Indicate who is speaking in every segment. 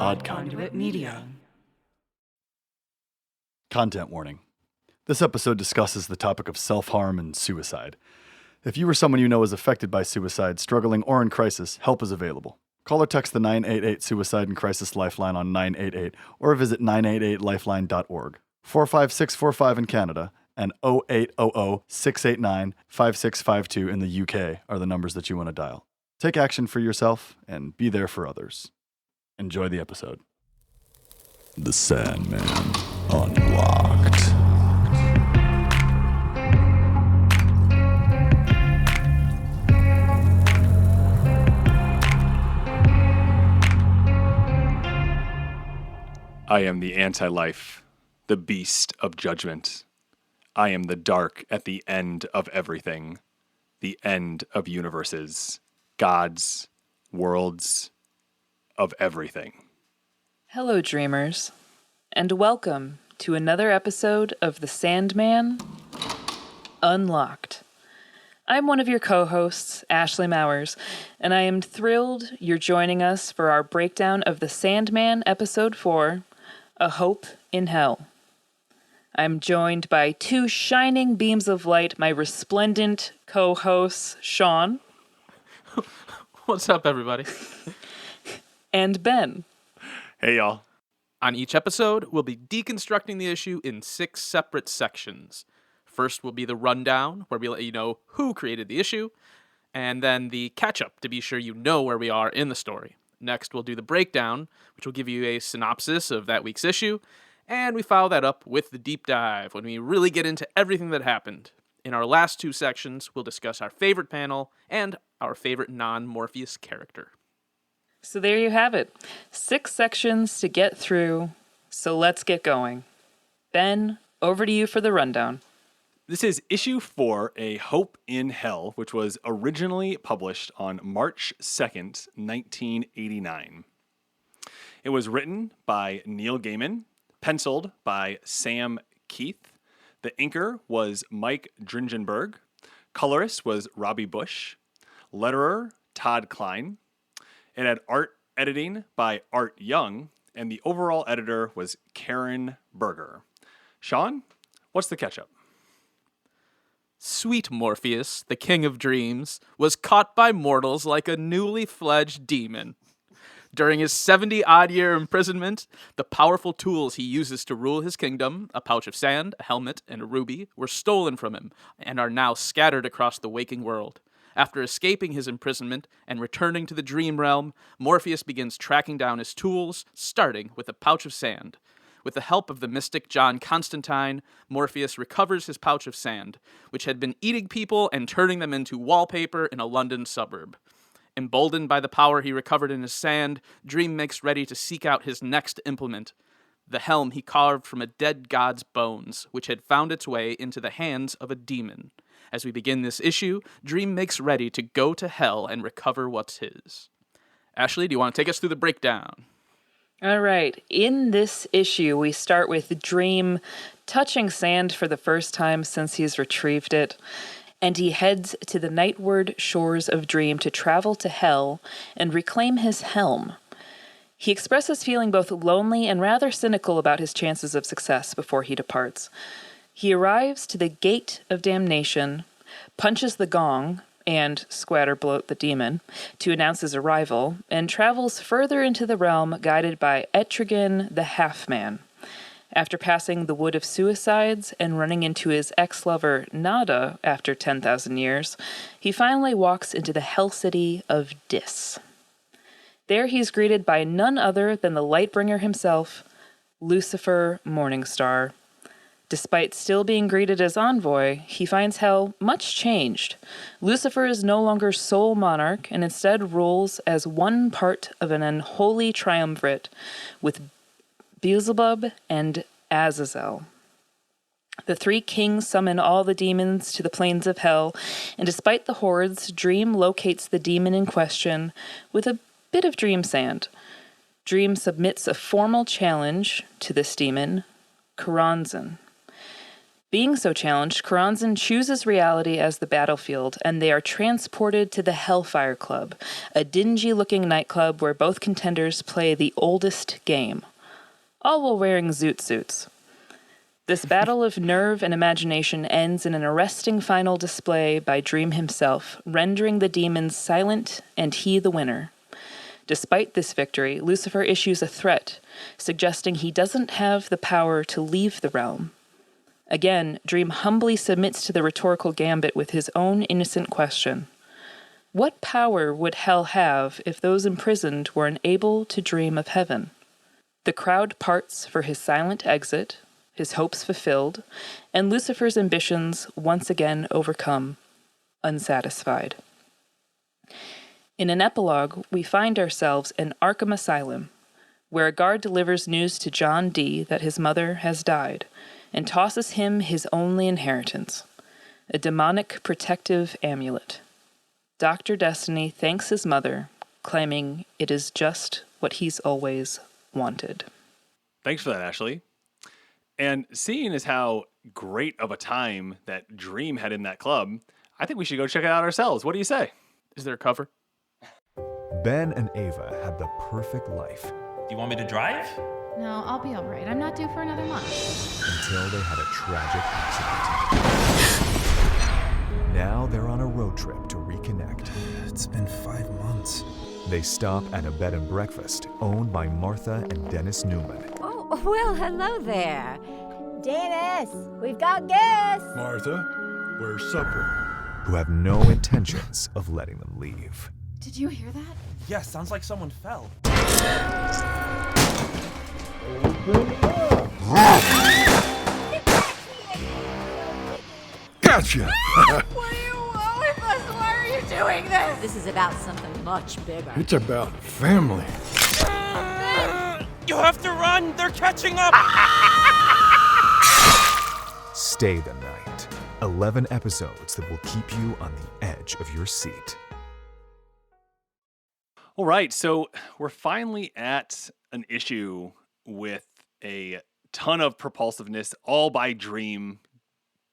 Speaker 1: Odd Conduit Media.
Speaker 2: Content warning. This episode discusses the topic of self-harm and suicide. If you or someone you know is affected by suicide, struggling, or in crisis, help is available. Call or text the 988 Suicide and Crisis Lifeline on 988 or visit 988lifeline.org. 45645 in Canada and 0800-689-5652 in the UK are the numbers that you want to dial. Take action for yourself and be there for others. Enjoy the episode. The Sandman Unlocked.
Speaker 3: I am the anti-life, the beast of judgment. I am the dark at the end of everything, the end of universes, gods, worlds, of everything.
Speaker 4: Hello, dreamers, and welcome to another episode of The Sandman Unlocked. I'm one of your co-hosts, Ashley Mowers, and I am thrilled you're joining us for our breakdown of The Sandman Episode 4, A Hope in Hell. I'm joined by two shining beams of light, my resplendent co-hosts, Sean.
Speaker 5: What's up, everybody?
Speaker 4: And Ben.
Speaker 3: Hey, y'all.
Speaker 5: On each episode, we'll be deconstructing the issue in 6 separate sections. First will be the rundown, where we let you know who created the issue, and then the catch-up to be sure you know where we are in the story. Next, we'll do the breakdown, which will give you a synopsis of that week's issue, and we follow that up with the deep dive, when we really get into everything that happened. In our last 2 sections, we'll discuss our favorite panel and our favorite non-Morpheus character.
Speaker 4: So there you have it. 6 sections to get through, so let's get going. Ben, over to you for the rundown.
Speaker 3: This is issue 4, A Hope in Hell, which was originally published on March 2nd, 1989. It was written by Neil Gaiman, penciled by Sam Keith. The inker was Mike Dringenberg. Colorist was Robbie Bush. Letterer, Todd Klein. It had art editing by Art Young, and the overall editor was Karen Berger. Sean, what's the catch-up?
Speaker 5: Sweet Morpheus, the king of dreams, was caught by mortals like a newly fledged demon. During his 70-odd-year imprisonment, the powerful tools he uses to rule his kingdom, a pouch of sand, a helmet, and a ruby, were stolen from him and are now scattered across the waking world. After escaping his imprisonment and returning to the dream realm, Morpheus begins tracking down his tools, starting with a pouch of sand. With the help of the mystic John Constantine, Morpheus recovers his pouch of sand, which had been eating people and turning them into wallpaper in a London suburb. Emboldened by the power he recovered in his sand, Dream makes ready to seek out his next implement, the helm he carved from a dead god's bones, which had found its way into the hands of a demon. As we begin this issue, Dream makes ready to go to hell and recover what's his. Ashley, do you want to take us through the breakdown?
Speaker 4: All right. In this issue, we start with Dream touching sand for the first time since he's retrieved it, and he heads to the nightward shores of Dream to travel to hell and reclaim his helm. He expresses feeling both lonely and rather cynical about his chances of success before he departs. He arrives to the Gate of Damnation, punches the gong and Squatterbloat the Demon to announce his arrival, and travels further into the realm guided by Etrigan the Half-Man. After passing the Wood of Suicides and running into his ex-lover Nada after 10,000 years, he finally walks into the Hell City of Dis. There he's greeted by none other than the Lightbringer himself, Lucifer Morningstar. Despite still being greeted as envoy, he finds hell much changed. Lucifer is no longer sole monarch and instead rules as one part of an unholy triumvirate with Beelzebub and Azazel. The 3 kings summon all the demons to the plains of hell, and despite the hordes, Dream locates the demon in question with a bit of dream sand. Dream submits a formal challenge to this demon, Karanzan. Being so challenged, Karanzan chooses reality as the battlefield, and they are transported to the Hellfire Club, a dingy-looking nightclub where both contenders play the oldest game, all while wearing zoot suits. This battle of nerve and imagination ends in an arresting final display by Dream himself, rendering the demons silent and he the winner. Despite this victory, Lucifer issues a threat, suggesting he doesn't have the power to leave the realm. Again, Dream humbly submits to the rhetorical gambit with his own innocent question. What power would hell have if those imprisoned were unable to dream of heaven? The crowd parts for his silent exit, his hopes fulfilled, and Lucifer's ambitions once again overcome, unsatisfied. In an epilogue, we find ourselves in Arkham Asylum, where a guard delivers news to John D. that his mother has died, and tosses him his only inheritance, a demonic protective amulet. Dr. Destiny thanks his mother, claiming it is just what he's always wanted.
Speaker 3: Thanks for that, Ashley. And seeing as how great of a time that Dream had in that club, I think we should go check it out ourselves. What do you say?
Speaker 5: Is there a cover?
Speaker 1: Ben and Ava had the perfect life
Speaker 6: Do you want me to drive?
Speaker 7: No, I'll be all right. I'm not due for another month.
Speaker 1: until they had a tragic accident. Now they're on a road trip to reconnect.
Speaker 8: It's been 5 months.
Speaker 1: They stop at a bed and breakfast owned by Martha and Dennis Newman.
Speaker 9: Oh, well, hello there. Dennis, we've got guests.
Speaker 8: Martha, where's supper?
Speaker 1: Who have no intentions of letting them leave.
Speaker 7: Did you hear that?
Speaker 6: Yeah, sounds like someone fell.
Speaker 8: Gotcha!
Speaker 7: What do you want with us? Why are you doing this?
Speaker 9: This is about something much bigger.
Speaker 8: It's about family.
Speaker 6: You have to run! They're catching up!
Speaker 1: Stay the night. 11 episodes that will keep you on the edge of your seat.
Speaker 3: All right, so we're finally at an issue with a ton of propulsiveness, all by Dream,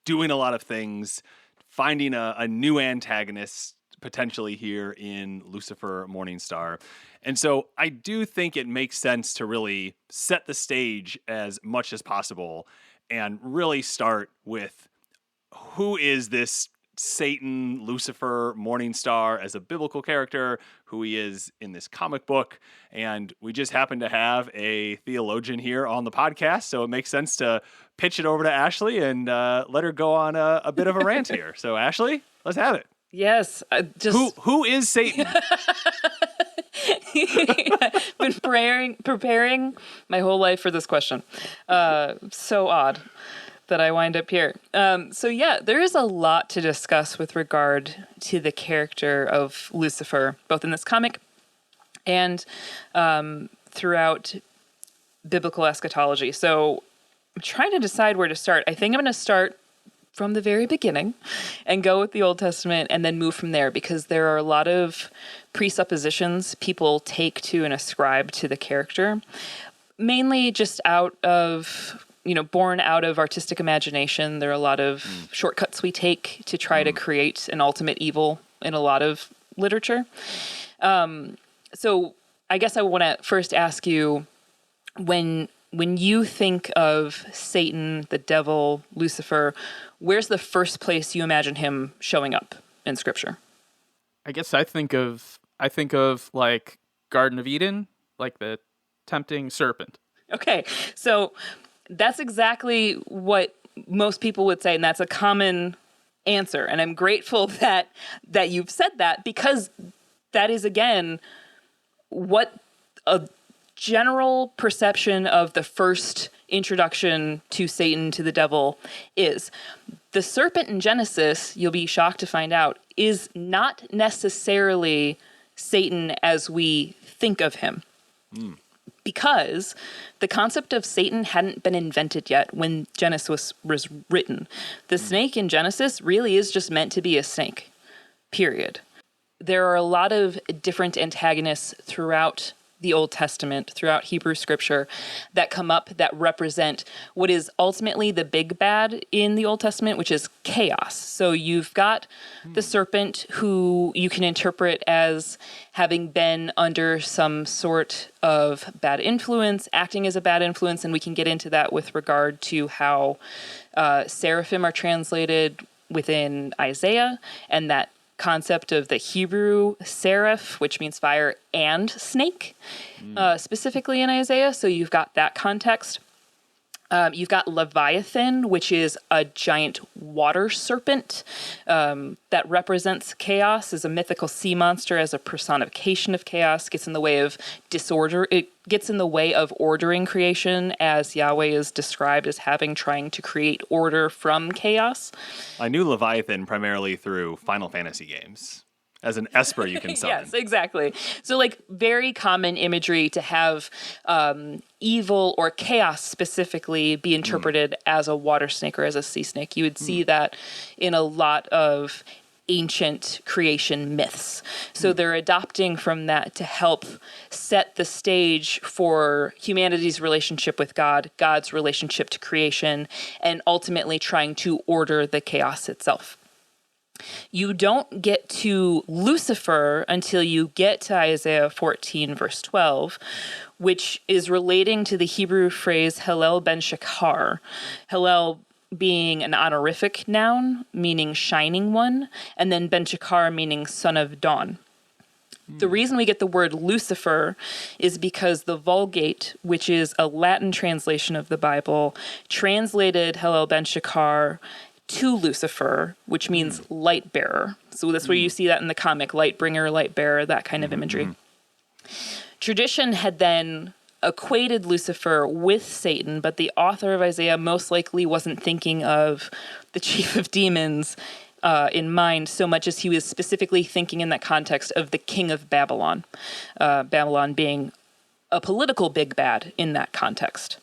Speaker 3: doing a lot of things, finding a new antagonist potentially here in Lucifer Morningstar. And so I do think it makes sense to really set the stage as much as possible and really start with who is this Satan, Lucifer, Morningstar as a biblical character, who he is in this comic book. And we just happen to have a theologian here on the podcast, so it makes sense to pitch it over to Ashley and let her go on a bit of a rant here. So Ashley, let's have it.
Speaker 4: Yes,
Speaker 3: Who is Satan?
Speaker 4: I've been preparing my whole life for this question. So odd that I wind up here. So yeah, there is a lot to discuss with regard to the character of Lucifer, both in this comic and throughout biblical eschatology. So I'm trying to decide where to start. I think I'm going to start from the very beginning and go with the Old Testament and then move from there, because there are a lot of presuppositions people take to and ascribe to the character, mainly just out of, born out of artistic imagination. There are a lot of shortcuts we take to try to create an ultimate evil in a lot of literature. So I guess I want to first ask you, when you think of Satan, the devil, Lucifer, where's the first place you imagine him showing up in Scripture?
Speaker 5: I guess I think of like Garden of Eden, like the tempting serpent.
Speaker 4: Okay, so that's exactly what most people would say, and that's a common answer. And I'm grateful that you've said that, because that is, again, what a general perception of the first introduction to Satan, to the devil, is. The serpent in Genesis, you'll be shocked to find out, is not necessarily Satan as we think of him. Because the concept of Satan hadn't been invented yet when Genesis was written. The snake in Genesis really is just meant to be a snake, period. There are a lot of different antagonists throughout the Old Testament, throughout Hebrew scripture, that come up that represent what is ultimately the big bad in the Old Testament, which is chaos. So you've got the serpent, who you can interpret as having been under some sort of bad influence, acting as a bad influence, and we can get into that with regard to how seraphim are translated within Isaiah, and that concept of the Hebrew seraph, which means fire, and snake, specifically in Isaiah. So you've got that context. You've got Leviathan, which is a giant water serpent that represents chaos, as a mythical sea monster, as a personification of chaos, gets in the way of disorder. It gets in the way of ordering creation, as Yahweh is described as trying to create order from chaos.
Speaker 3: I knew Leviathan primarily through Final Fantasy games. As an Esper you can summon.
Speaker 4: Yes, exactly. So, like, very common imagery to have evil or chaos specifically be interpreted as a water snake or as a sea snake. You would see that in a lot of ancient creation myths. So they're adopting from that to help set the stage for humanity's relationship with God, God's relationship to creation, and ultimately trying to order the chaos itself. You don't get to Lucifer until you get to Isaiah 14, verse 12, which is relating to the Hebrew phrase Hallel ben Shachar. Hallel being an honorific noun, meaning shining one, and then ben Shachar meaning son of dawn. The reason we get the word Lucifer is because the Vulgate, which is a Latin translation of the Bible, translated Hallel ben Shachar to Lucifer, which means light bearer. So that's where you see that in the comic, light bringer, light bearer, that kind of imagery. Tradition had then equated Lucifer with Satan, but the author of Isaiah most likely wasn't thinking of the chief of demons in mind so much as he was specifically thinking in that context of the king of Babylon, Babylon being a political big bad in that context.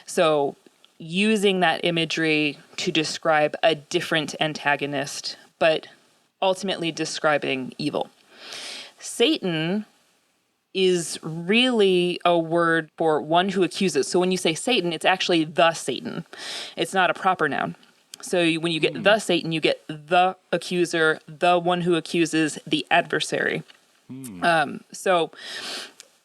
Speaker 4: So using that imagery to describe a different antagonist, but ultimately describing evil. Satan is really a word for one who accuses. So when you say Satan, it's actually the Satan. It's not a proper noun. So when you get the Satan, you get the accuser, the one who accuses, the adversary. So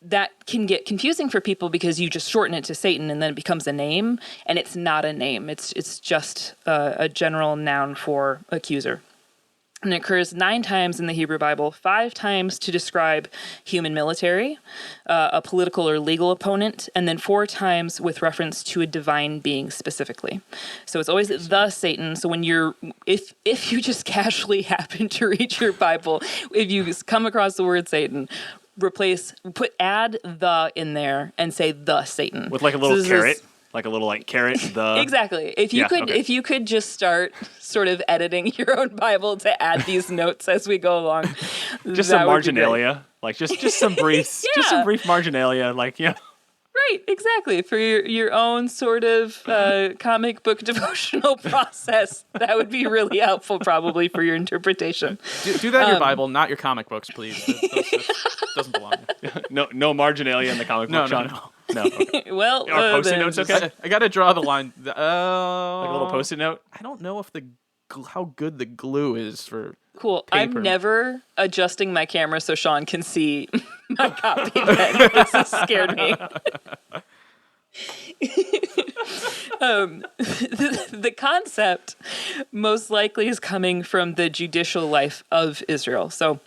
Speaker 4: that can get confusing for people because you just shorten it to Satan and then it becomes a name, and it's not a name. It's just a general noun for accuser. And it occurs 9 times in the Hebrew Bible, 5 times to describe human military, a political or legal opponent, and then 4 times with reference to a divine being specifically. So it's always the Satan. So when if you just casually happen to read your Bible, if you come across the word Satan, add the in there and say the Satan.
Speaker 3: With like a little carrot. Like a little carrot, the...
Speaker 4: Exactly. If you could just start sort of editing your own Bible to add these notes as we go along.
Speaker 3: Just some marginalia. Like just some brief just some brief marginalia,
Speaker 4: Right, exactly. For your own sort of comic book devotional process. That would be really helpful probably for your interpretation.
Speaker 5: Do that in your Bible, not your comic books, please. That doesn't belong there.
Speaker 3: No marginalia in the comic book, Sean.
Speaker 5: No.
Speaker 3: Okay.
Speaker 4: Well,
Speaker 3: are Post-it notes okay?
Speaker 5: I got to draw the line.
Speaker 3: Like a little Post-it note?
Speaker 5: I don't know if how good the glue is for
Speaker 4: cool.
Speaker 5: paper.
Speaker 4: I'm never adjusting my camera so Sean can see my copy then. This has scared me. The concept most likely is coming from the judicial life of Israel. So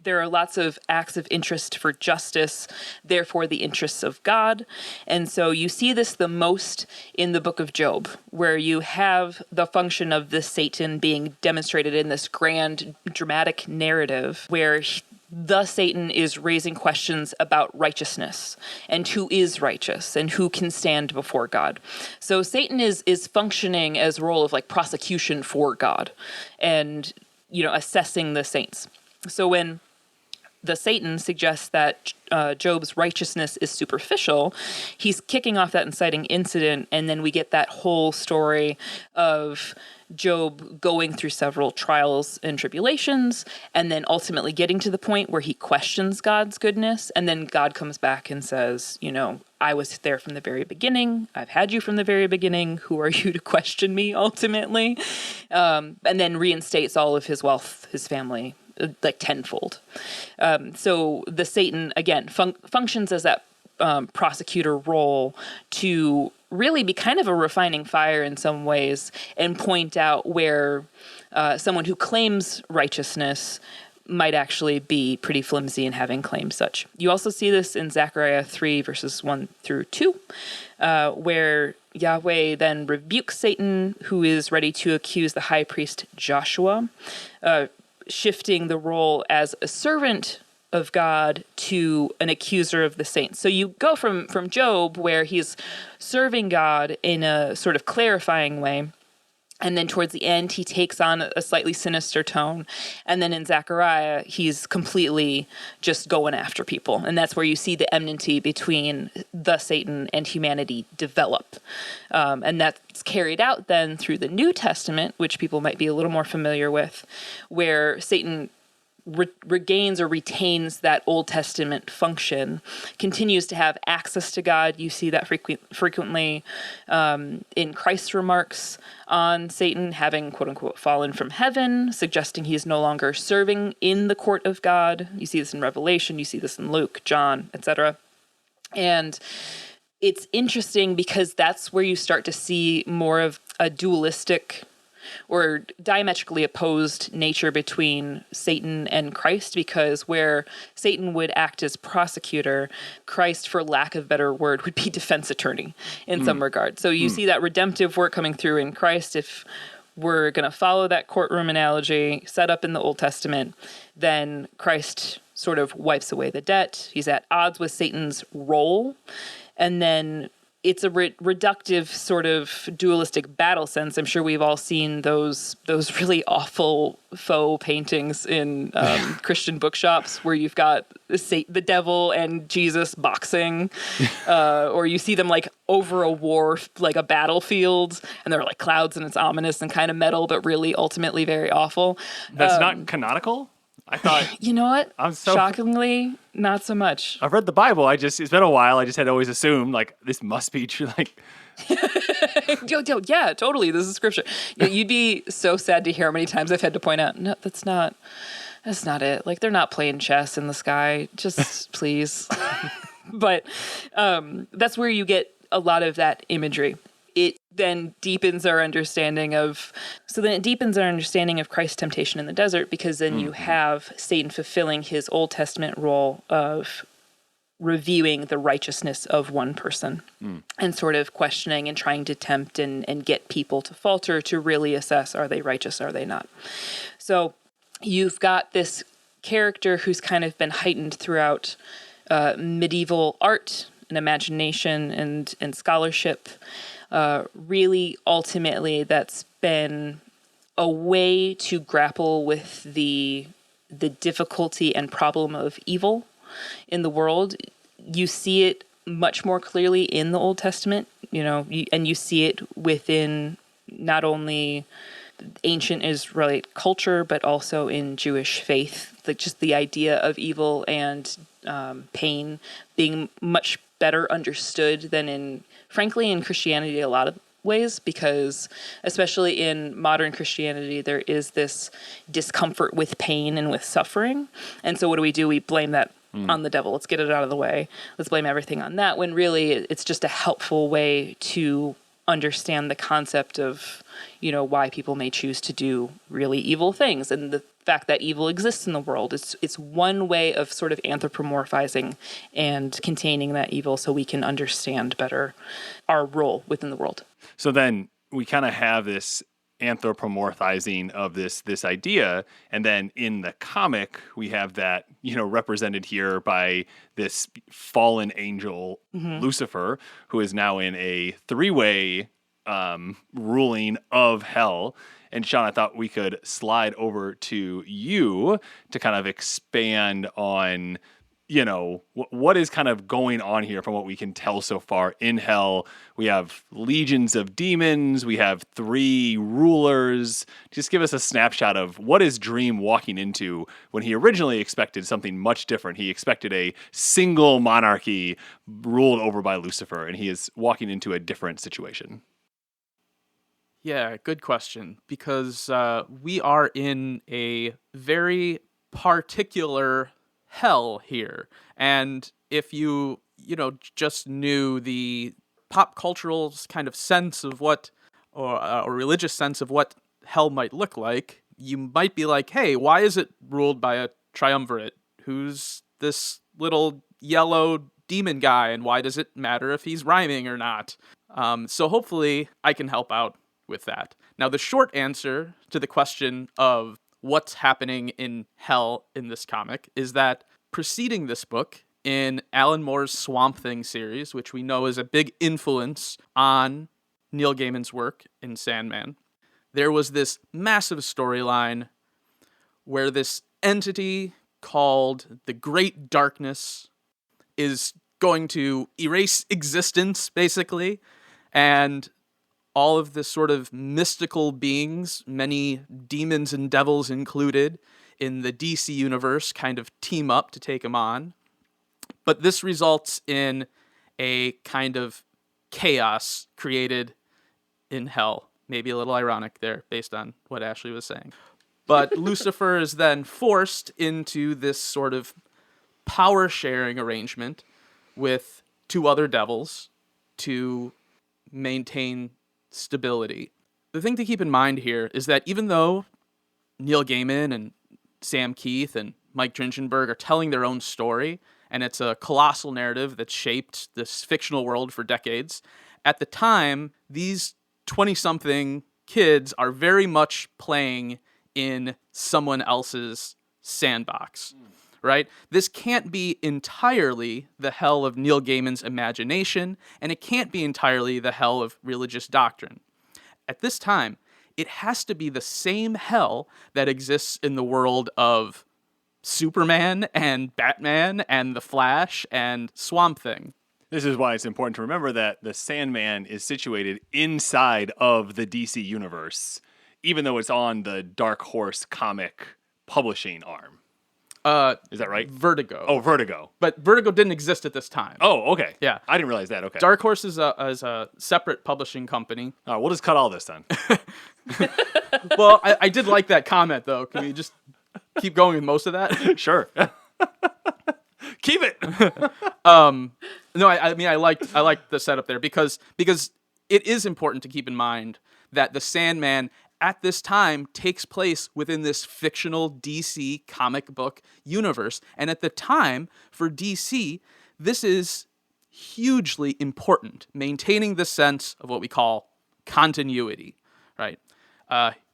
Speaker 4: there are lots of acts of interest for justice, therefore the interests of God. And so you see this the most in the book of Job, where you have the function of the Satan being demonstrated in this grand dramatic narrative where the Satan is raising questions about righteousness and who is righteous and who can stand before God. So Satan is functioning as a role of prosecution for God and, assessing the saints. So when the Satan suggests that Job's righteousness is superficial, he's kicking off that inciting incident, and then we get that whole story of Job going through several trials and tribulations, and then ultimately getting to the point where he questions God's goodness, and then God comes back and says, I was there from the very beginning. I've had you from the very beginning. Who are you to question me, ultimately? And then reinstates all of his wealth, his family, like tenfold. So the Satan, again, functions as that prosecutor role to really be kind of a refining fire in some ways and point out where someone who claims righteousness might actually be pretty flimsy in having claimed such. You also see this in Zechariah 3, verses 1 through 2, where Yahweh then rebukes Satan, who is ready to accuse the high priest Joshua, shifting the role as a servant of God to an accuser of the saints. So you go from Job, where he's serving God in a sort of clarifying way, and then towards the end, he takes on a slightly sinister tone. And then in Zechariah, he's completely just going after people. And that's where you see the enmity between the Satan and humanity develop. And that's carried out then through the New Testament, which people might be a little more familiar with, where Satan regains or retains that Old Testament function, continues to have access to God. You see that frequently in Christ's remarks on Satan having, quote unquote, fallen from heaven, suggesting he's no longer serving in the court of God. You see this in Revelation, you see this in Luke, John, etc. And it's interesting because that's where you start to see more of a dualistic or diametrically opposed nature between Satan and Christ, because where Satan would act as prosecutor, Christ, for lack of a better word, would be defense attorney in some regard. So you see that redemptive work coming through in Christ. If we're going to follow that courtroom analogy set up in the Old Testament, then Christ sort of wipes away the debt. He's at odds with Satan's role. And then it's a reductive sort of dualistic battle sense. I'm sure we've all seen those really awful faux paintings in Christian bookshops where you've got the devil and Jesus boxing, or you see them like over a war, like a battlefield, and they're like clouds and it's ominous and kind of metal, but really ultimately very awful.
Speaker 3: That's not canonical? I thought...
Speaker 4: You know what? Shockingly, not so much.
Speaker 3: I've read the Bible. It's been a while. I just had always assumed, like, this must be true. Like...
Speaker 4: Yeah, totally. This is scripture. You'd be so sad to hear how many times I've had to point out, no, that's not it. Like, they're not playing chess in the sky. Just please. But that's where you get a lot of that imagery. It then deepens our understanding of Christ's temptation in the desert, because then you have Satan fulfilling his Old Testament role of reviewing the righteousness of one person and sort of questioning and trying to tempt and get people to falter to really assess, are they righteous, are they not? So you've got this character who's kind of been heightened throughout medieval art and imagination and scholarship. Really, ultimately, that's been a way to grapple with the difficulty and problem of evil in the world. You see it much more clearly in the Old Testament, and you see it within not only ancient Israelite culture, but also in Jewish faith. Just the idea of evil and pain being much better understood than frankly, in Christianity a lot of ways, because especially in modern Christianity, there is this discomfort with pain and with suffering. And so what do? We blame that on the devil. Let's get it out of the way. Let's blame everything on that, when really it's just a helpful way to understand the concept of, why people may choose to do really evil things, and the fact that evil exists in the world. It's one way of sort of anthropomorphizing and containing that evil so we can understand better our role within the world.
Speaker 3: So then we kind of have this anthropomorphizing of this idea, and then in the comic we have that represented here by this fallen angel Lucifer, who is now in a three-way ruling of hell. And Sean, I thought we could slide over to you to kind of expand on, what is kind of going on here from what we can tell so far in hell. We have legions of demons. We have 3 rulers. Just give us a snapshot of what is Dream walking into when he originally expected something much different. He expected a single monarchy ruled over by Lucifer, and he is walking into a different situation.
Speaker 5: Yeah, good question, because we are in a very particular hell here. And if you just knew the pop cultural kind of sense of what, or religious sense of what hell might look like, you might be like, hey, why is it ruled by a triumvirate? Who's this little yellow demon guy, and why does it matter if he's rhyming or not? So hopefully I can help out with that. Now, the short answer to the question of what's happening in hell in this comic is that preceding this book, in Alan Moore's Swamp Thing series, which we know is a big influence on Neil Gaiman's work in Sandman, there was this massive storyline where this entity called the Great Darkness is going to erase existence, basically, and all of this sort of mystical beings, many demons and devils included, in the DC universe kind of team up to take him on. But this results in a kind of chaos created in hell. Maybe a little ironic there based on what Ashley was saying. But Lucifer is then forced into this sort of power-sharing arrangement with 2 other devils to maintain stability. The thing to keep in mind here is that even though Neil Gaiman and Sam Keith and Mike Dringenberg are telling their own story, and it's a colossal narrative that shaped this fictional world for decades, at the time, these 20-something kids are very much playing in someone else's sandbox, right? This can't be entirely the hell of Neil Gaiman's imagination, and it can't be entirely the hell of religious doctrine. At this time, it has to be the same hell that exists in the world of Superman and Batman and The Flash and Swamp Thing.
Speaker 3: This is why it's important to remember that the Sandman is situated inside of the DC universe, even though it's on the Dark Horse comic publishing arm. Is that right?
Speaker 5: Vertigo.
Speaker 3: Oh, Vertigo.
Speaker 5: But Vertigo didn't exist at this time.
Speaker 3: Oh, okay.
Speaker 5: Yeah.
Speaker 3: I didn't realize that. Okay.
Speaker 5: Dark Horse is a separate publishing company.
Speaker 3: All right, we'll just cut all this then.
Speaker 5: Well, I did like that comment, though. Can we just keep going with most of that?
Speaker 3: Sure. Keep it.
Speaker 5: No, I mean, I liked the setup there because it is important to keep in mind that the Sandman at this time takes place within this fictional DC comic book universe. And at the time, for DC, this is hugely important, maintaining the sense of what we call continuity, right?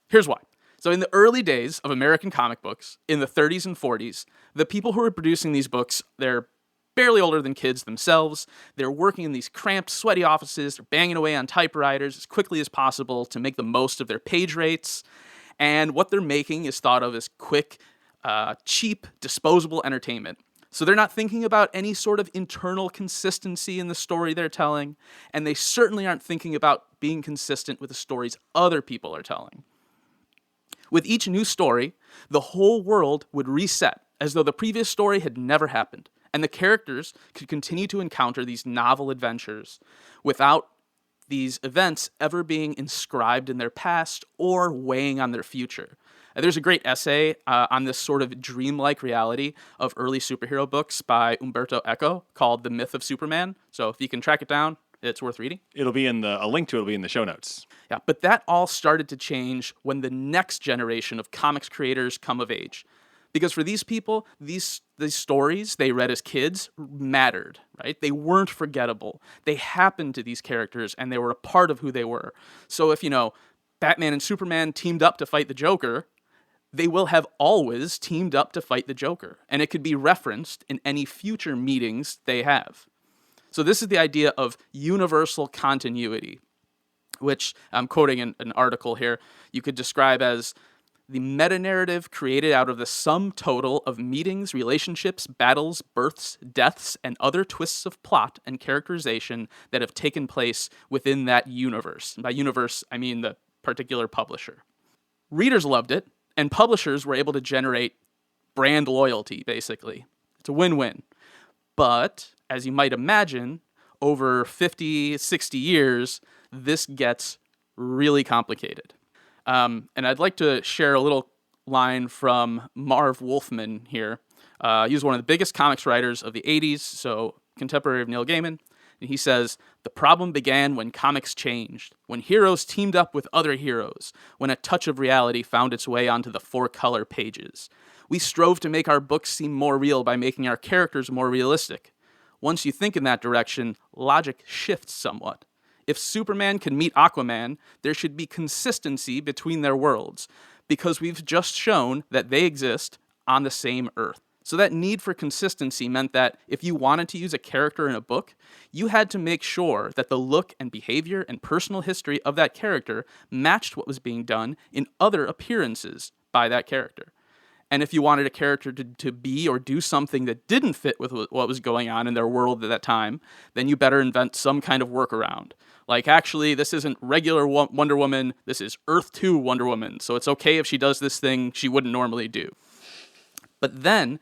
Speaker 5: Here's why. So in the early days of American comic books, in the 30s and 40s, the people who were producing these books, they're barely older than kids themselves. They're working in these cramped, sweaty offices. They're banging away on typewriters as quickly as possible to make the most of their page rates. And what they're making is thought of as quick, cheap, disposable entertainment. So they're not thinking about any sort of internal consistency in the story they're telling, and they certainly aren't thinking about being consistent with the stories other people are telling. With each new story, the whole world would reset as though the previous story had never happened, and the characters could continue to encounter these novel adventures without these events ever being inscribed in their past or weighing on their future. There's a great essay on this sort of dreamlike reality of early superhero books by Umberto Eco called The Myth of Superman. So if you can track it down, it's worth reading.
Speaker 3: It'll be a link to it will be in the show notes.
Speaker 5: Yeah, but that all started to change when the next generation of comics creators come of age. Because for these people, these stories they read as kids mattered, right? They weren't forgettable. They happened to these characters, and they were a part of who they were. So if, Batman and Superman teamed up to fight the Joker, they will have always teamed up to fight the Joker, and it could be referenced in any future meetings they have. So this is the idea of universal continuity. which I'm quoting an article here, you could describe as the meta-narrative created out of the sum total of meetings, relationships, battles, births, deaths, and other twists of plot and characterization that have taken place within that universe. And by universe, I mean the particular publisher. Readers loved it, and publishers were able to generate brand loyalty, basically. It's a win-win. But, as you might imagine, over 50, 60 years, this gets really complicated. And I'd like to share a little line from Marv Wolfman here. He was one of the biggest comics writers of the 80s, so contemporary of Neil Gaiman. And he says, "The problem began when comics changed, when heroes teamed up with other heroes, when a touch of reality found its way onto the four-color pages. We strove to make our books seem more real by making our characters more realistic. Once you think in that direction, logic shifts somewhat. If Superman can meet Aquaman, there should be consistency between their worlds, because we've just shown that they exist on the same Earth. So that need for consistency meant that if you wanted to use a character in a book, you had to make sure that the look and behavior and personal history of that character matched what was being done in other appearances by that character. And if you wanted a character to be or do something that didn't fit with what was going on in their world at that time, then you better invent some kind of workaround. Like, actually, this isn't regular Wonder Woman, this is Earth 2 Wonder Woman, so it's okay if she does this thing she wouldn't normally do. But then,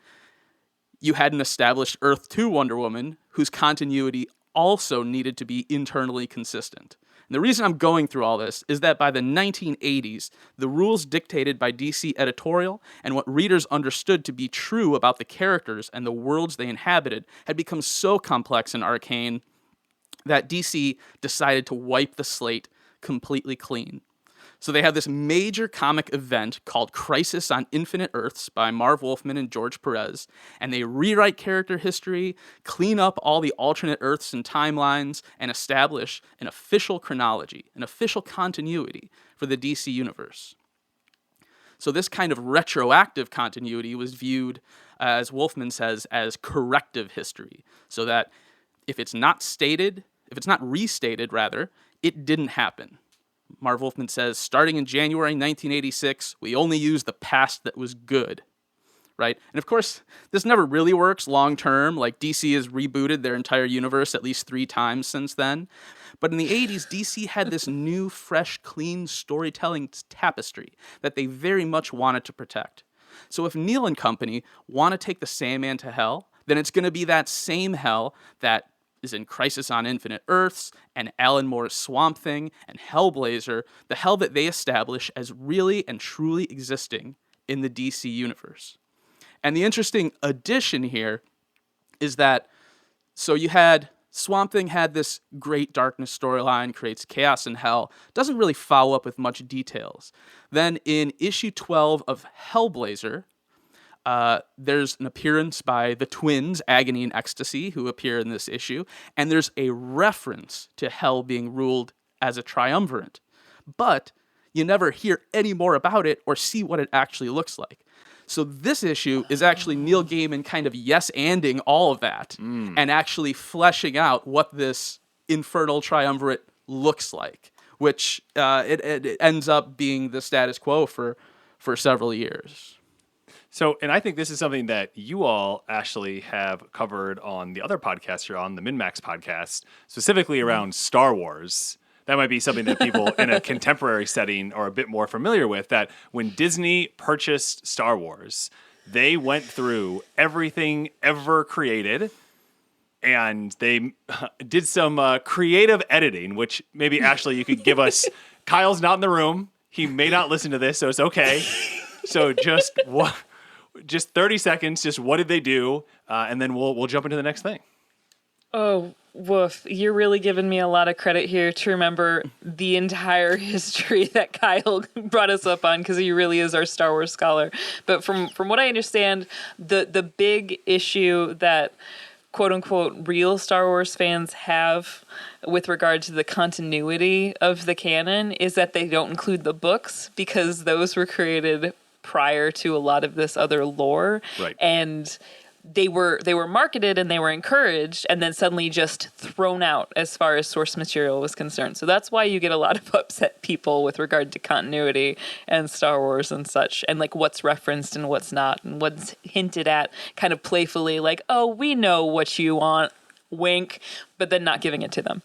Speaker 5: you had an established Earth 2 Wonder Woman whose continuity also needed to be internally consistent. And the reason I'm going through all this is that by the 1980s, the rules dictated by DC editorial and what readers understood to be true about the characters and the worlds they inhabited had become so complex and arcane that DC decided to wipe the slate completely clean. So they have this major comic event called Crisis on Infinite Earths by Marv Wolfman and George Perez, and they rewrite character history, clean up all the alternate Earths and timelines, and establish an official chronology, an official continuity for the DC universe. So this kind of retroactive continuity was viewed, as Wolfman says, as corrective history, so that if it's not restated, it didn't happen. Marv Wolfman says, starting in January 1986, we only use the past that was good, right? And of course, this never really works long term. Like, DC has rebooted their entire universe at least 3 times since then. But in the 80s, DC had this new, fresh, clean storytelling tapestry that they very much wanted to protect. So if Neil and company want to take the Sandman to hell, then it's going to be that same hell that is in Crisis on Infinite Earths and Alan Moore's Swamp Thing and Hellblazer, the hell that they establish as really and truly existing in the DC universe. And the interesting addition here is that, so you had Swamp Thing had this great darkness storyline, creates chaos and hell, doesn't really follow up with much details. Then in issue 12 of Hellblazer, there's an appearance by the twins, Agony and Ecstasy, who appear in this issue, and there's a reference to hell being ruled as a triumvirate. But you never hear any more about it or see what it actually looks like. So this issue is actually Neil Gaiman kind of yes-anding all of that and actually fleshing out what this infernal triumvirate looks like, which it ends up being the status quo for several years.
Speaker 3: So, and I think this is something that you all actually have covered on the other podcast you're on, the MinMax podcast, specifically around Star Wars. That might be something that people in a contemporary setting are a bit more familiar with, that when Disney purchased Star Wars, they went through everything ever created, and they did some creative editing, which maybe, Ashley, you could give us. Kyle's not in the room. He may not listen to this, so it's okay. So just 30 seconds, just what did they do? And then we'll jump into the next thing.
Speaker 4: Oh, woof. You're really giving me a lot of credit here to remember the entire history that Kyle brought us up on, because he really is our Star Wars scholar. But from what I understand, the big issue that quote-unquote real Star Wars fans have with regard to the continuity of the canon is that they don't include the books, because those were created prior to a lot of this other lore.
Speaker 3: Right.
Speaker 4: And they were marketed and they were encouraged and then suddenly just thrown out as far as source material was concerned. So that's why you get a lot of upset people with regard to continuity and Star Wars and such, and like what's referenced and what's not, and what's hinted at kind of playfully, like, oh, we know what you want, wink, but then not giving it to them.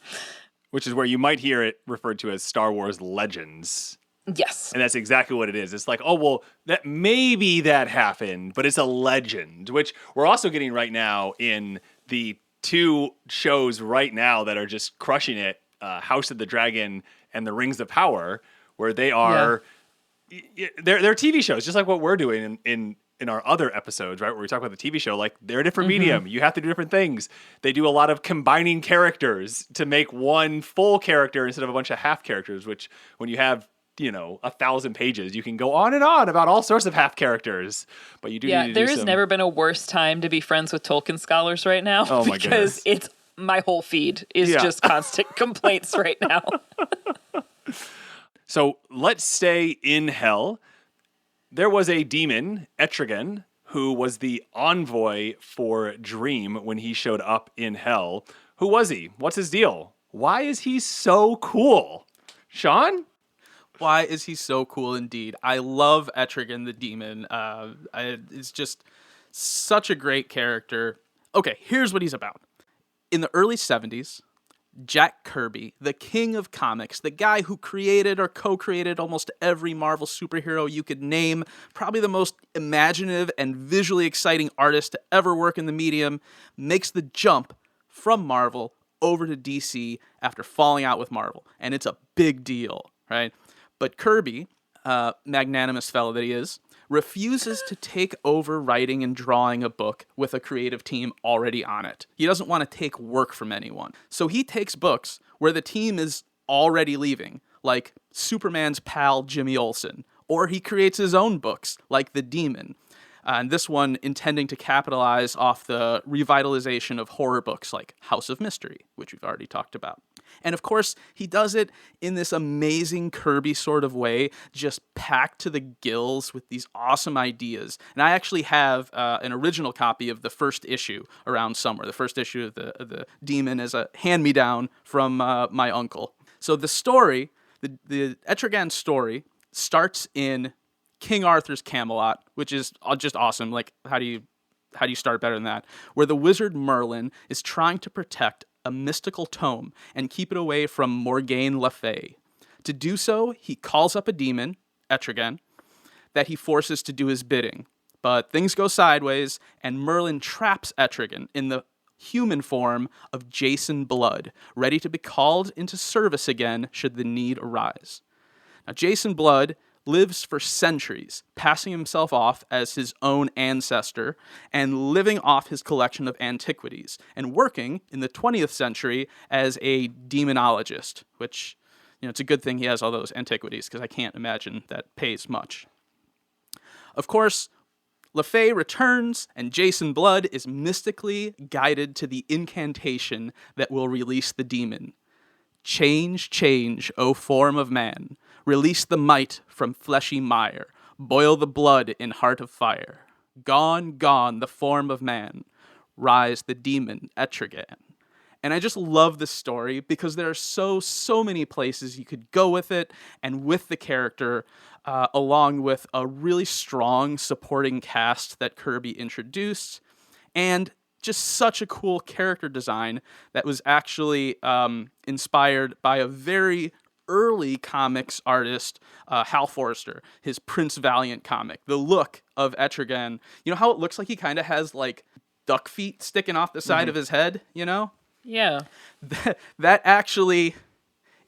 Speaker 3: Which is where you might hear it referred to as Star Wars Legends.
Speaker 4: Yes.
Speaker 3: And that's exactly what it is. It's like, oh, well, that maybe that happened, but it's a legend, which we're also getting right now in the 2 shows right now that are just crushing it, House of the Dragon and the Rings of Power, where they are, they're TV shows, just like what we're doing in our other episodes, right, where we talk about the TV show. Like, they're a different medium. You have to do different things. They do a lot of combining characters to make one full character instead of a bunch of half characters, which when you have 1,000 pages, you can go on and on about all sorts of half characters, but you do need to
Speaker 4: there has never been a worse time to be friends with Tolkien scholars right now.
Speaker 3: Oh my
Speaker 4: because
Speaker 3: goodness.
Speaker 4: it's my whole feed is just constant complaints right now.
Speaker 3: So let's stay in hell. There was a demon, Etrigan, who was the envoy for Dream when he showed up in hell. Who was he? What's his deal? Why is he so cool? Sean?
Speaker 5: Why is he so cool indeed? I love Etrigan the Demon. It's just such a great character. Okay, here's what he's about. In the early 70s, Jack Kirby, the king of comics, the guy who created or co-created almost every Marvel superhero you could name, probably the most imaginative and visually exciting artist to ever work in the medium, makes the jump from Marvel over to DC after falling out with Marvel. And it's a big deal, right? But Kirby, magnanimous fellow that he is, refuses to take over writing and drawing a book with a creative team already on it. He doesn't want to take work from anyone. So he takes books where the team is already leaving, like Superman's pal Jimmy Olsen, or he creates his own books, like The Demon. And this one intending to capitalize off the revitalization of horror books like House of Mystery, which we've already talked about. And of course, he does it in this amazing Kirby sort of way, just packed to the gills with these awesome ideas. And I actually have an original copy of the first issue around somewhere, the first issue of the Demon as a hand-me-down from my uncle. So the story, the Etrigan story, starts in King Arthur's Camelot, which is just awesome. Like, how do you start better than that? Where the wizard Merlin is trying to protect a mystical tome and keep it away from Morgane Le Fay. To do so, he calls up a demon, Etrigan, that he forces to do his bidding. But things go sideways, and Merlin traps Etrigan in the human form of Jason Blood, ready to be called into service again should the need arise. Now, Jason Blood lives for centuries, passing himself off as his own ancestor and living off his collection of antiquities, and working in the 20th century as a demonologist, which, it's a good thing he has all those antiquities, because I can't imagine that pays much. Of course, Le Fay returns, and Jason Blood is mystically guided to the incantation that will release the demon. Change, change, O form of man. Release the might from fleshy mire. Boil the blood in heart of fire. Gone, gone, the form of man. Rise the demon Etrigan. And I just love this story because there are so many places you could go with it, and with the character, along with a really strong supporting cast that Kirby introduced, and just such a cool character design that was actually inspired by a very early comics artist, Hal Forster, his Prince Valiant comic. The look of Etrigan, how it looks like he kind of has like duck feet sticking off the side of his head,
Speaker 4: Yeah.
Speaker 5: That actually,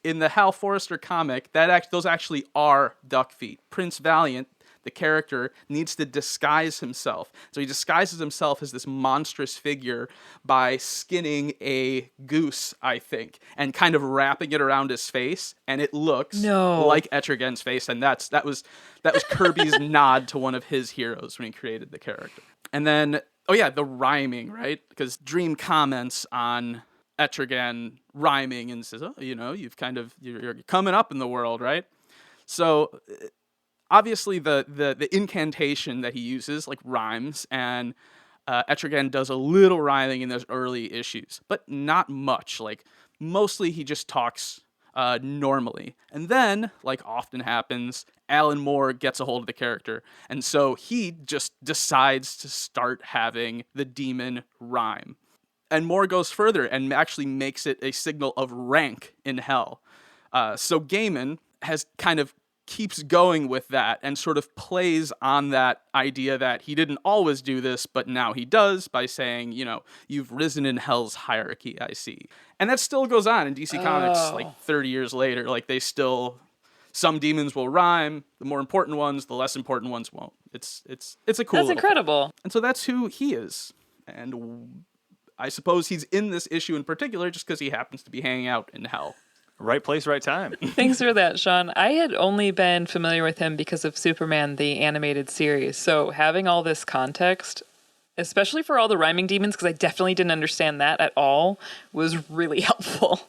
Speaker 5: in the Hal Forster comic, those actually are duck feet. Prince Valiant, the character, needs to disguise himself. So he disguises himself as this monstrous figure by skinning a goose, I think, and kind of wrapping it around his face, and it looks like Etrigan's face, and that was Kirby's nod to one of his heroes when he created the character. And then, the rhyming, right? Because Dream comments on Etrigan rhyming and says, you're coming up in the world, right? So obviously the incantation that he uses like rhymes, and Etrigan does a little rhyming in those early issues, but not much. Like, mostly he just talks normally. And then, like often happens, Alan Moore gets a hold of the character. And so he just decides to start having the demon rhyme. And Moore goes further and actually makes it a signal of rank in hell. So Gaiman has kind of keeps going with that and sort of plays on that idea that he didn't always do this, but now he does by saying, you know, you've risen in hell's hierarchy, I see. And that still goes on in DC Comics like 30 years later. Like they still, some demons will rhyme, the more important ones, the less important ones won't. It's a cool.
Speaker 4: That's incredible.
Speaker 5: Thing. And so that's who he is. And I suppose he's in this issue in particular just because he happens to be hanging out in hell.
Speaker 3: Right place, right time.
Speaker 4: Thanks for that, Sean. I had only been familiar with him because of Superman, the animated series. So having all this context, especially for all the rhyming demons, because I definitely didn't understand that at all, was really helpful.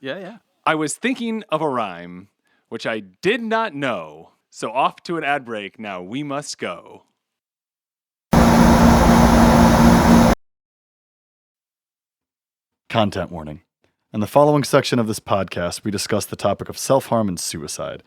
Speaker 5: Yeah.
Speaker 3: I was thinking of a rhyme, which I did not know. So off to an ad break. Now we must go.
Speaker 2: Content warning. In the following section of this podcast, we discuss the topic of self-harm and suicide.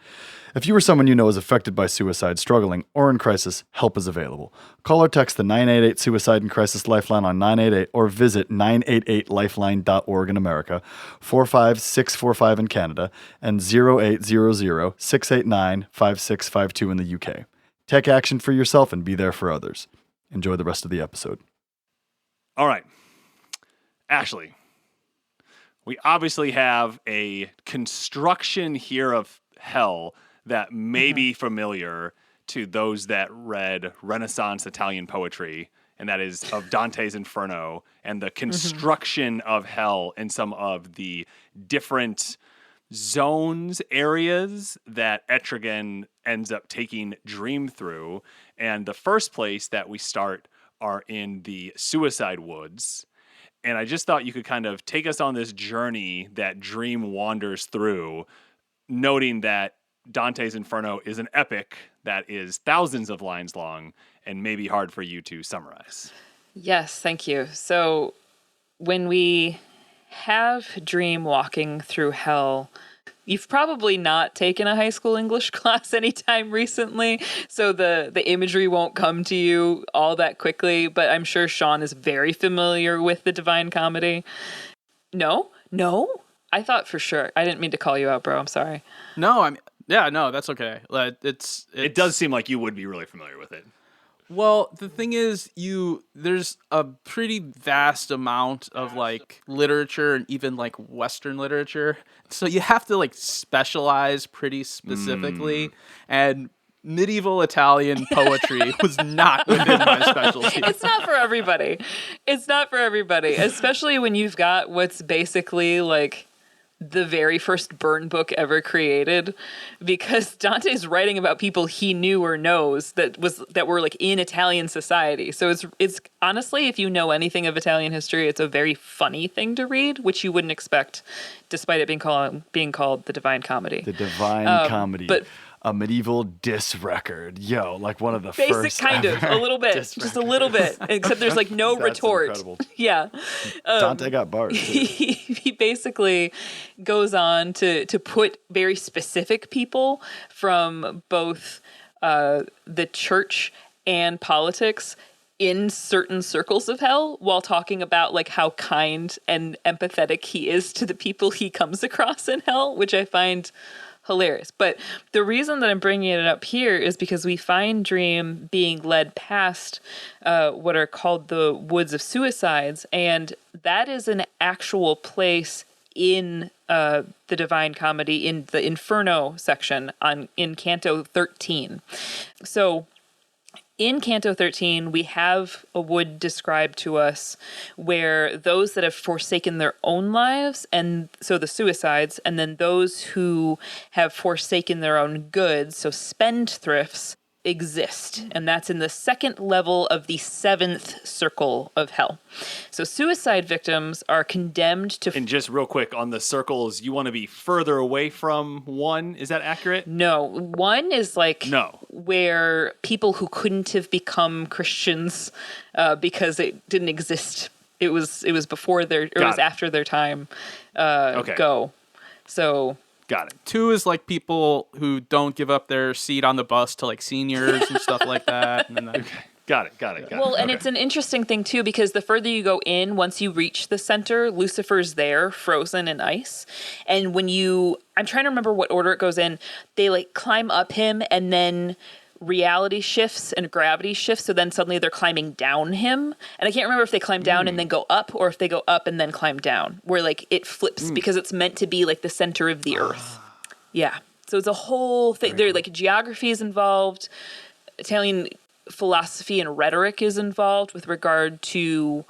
Speaker 2: If you or someone you know is affected by suicide, struggling, or in crisis, help is available. Call or text the 988 Suicide and Crisis Lifeline on 988 or visit 988lifeline.org in America, 45645 in Canada, and 0800-689-5652 in the UK. Take action for yourself and be there for others. Enjoy the rest of the episode.
Speaker 3: All right. Ashley. We obviously have a construction here of hell that may be familiar to those that read Renaissance Italian poetry, and that is of Dante's Inferno, and the construction of hell in some of the different zones, areas that Etrigan ends up taking Dream through. And the first place that we start are in the Suicide Woods. And I just thought you could kind of take us on this journey that Dream wanders through, noting that Dante's Inferno is an epic that is thousands of lines long and may be hard for you to summarize.
Speaker 4: Yes, thank you. So when we have Dream walking through hell, you've probably not taken a high school English class anytime recently, so the imagery won't come to you all that quickly, but I'm sure Sean is very familiar with the Divine Comedy. No? I thought for sure. I didn't mean to call you out, bro. I'm sorry.
Speaker 5: No, that's okay. It
Speaker 3: does seem like you would be really familiar with it.
Speaker 5: Well, the thing is, there's a pretty vast amount of like literature and even like Western literature, so you have to like specialize pretty specifically. And medieval Italian poetry was not within my specialty.
Speaker 4: It's not for everybody. Especially when you've got what's basically like the very first burn book ever created, because Dante's writing about people he knew or knows that were like in Italian society. So it's honestly, if you know anything of Italian history, it's a very funny thing to read, which you wouldn't expect, despite it being called the Divine Comedy.
Speaker 2: The Divine Comedy.
Speaker 4: But
Speaker 2: a medieval diss record. Yo, like one of the
Speaker 4: basic
Speaker 2: first
Speaker 4: kind
Speaker 2: ever
Speaker 4: of, a little bit, just a little bit, except there's like no
Speaker 2: That's
Speaker 4: retort.
Speaker 2: incredible.
Speaker 4: Yeah.
Speaker 2: Dante got bars.
Speaker 4: He basically goes on to put very specific people from both the church and politics in certain circles of hell, while talking about like how kind and empathetic he is to the people he comes across in hell, which I find hilarious. But the reason that I'm bringing it up here is because we find Dream being led past what are called the Woods of Suicides, and that is an actual place in the Divine Comedy, in the Inferno section in Canto 13. So in Canto 13, we have a wood described to us where those that have forsaken their own lives, and so the suicides, and then those who have forsaken their own goods, so spendthrifts, exist, and that's in the second level of the 7th circle of hell. So suicide victims are condemned to...
Speaker 3: And just real quick, on the circles, you want to be further away from 1. Is that accurate?
Speaker 4: No. 1 is where people who couldn't have become Christians because it didn't exist. It was before their... Or it was after their time go. So...
Speaker 3: Got it.
Speaker 5: 2 is like people who don't give up their seat on the bus to like seniors and stuff like that. And then
Speaker 3: Okay. Got it.
Speaker 4: Well, and it's an interesting thing too, because the further you go in, once you reach the center, Lucifer's there, frozen in ice. And when I'm trying to remember what order it goes in, they like climb up him and then reality shifts and gravity shifts. So then suddenly they're climbing down him. And I can't remember if they climb down and then go up, or if they go up and then climb down, where like it flips because it's meant to be like the center of the earth. Yeah. So it's a whole thing. There like geography is involved. Italian philosophy and rhetoric is involved with regard to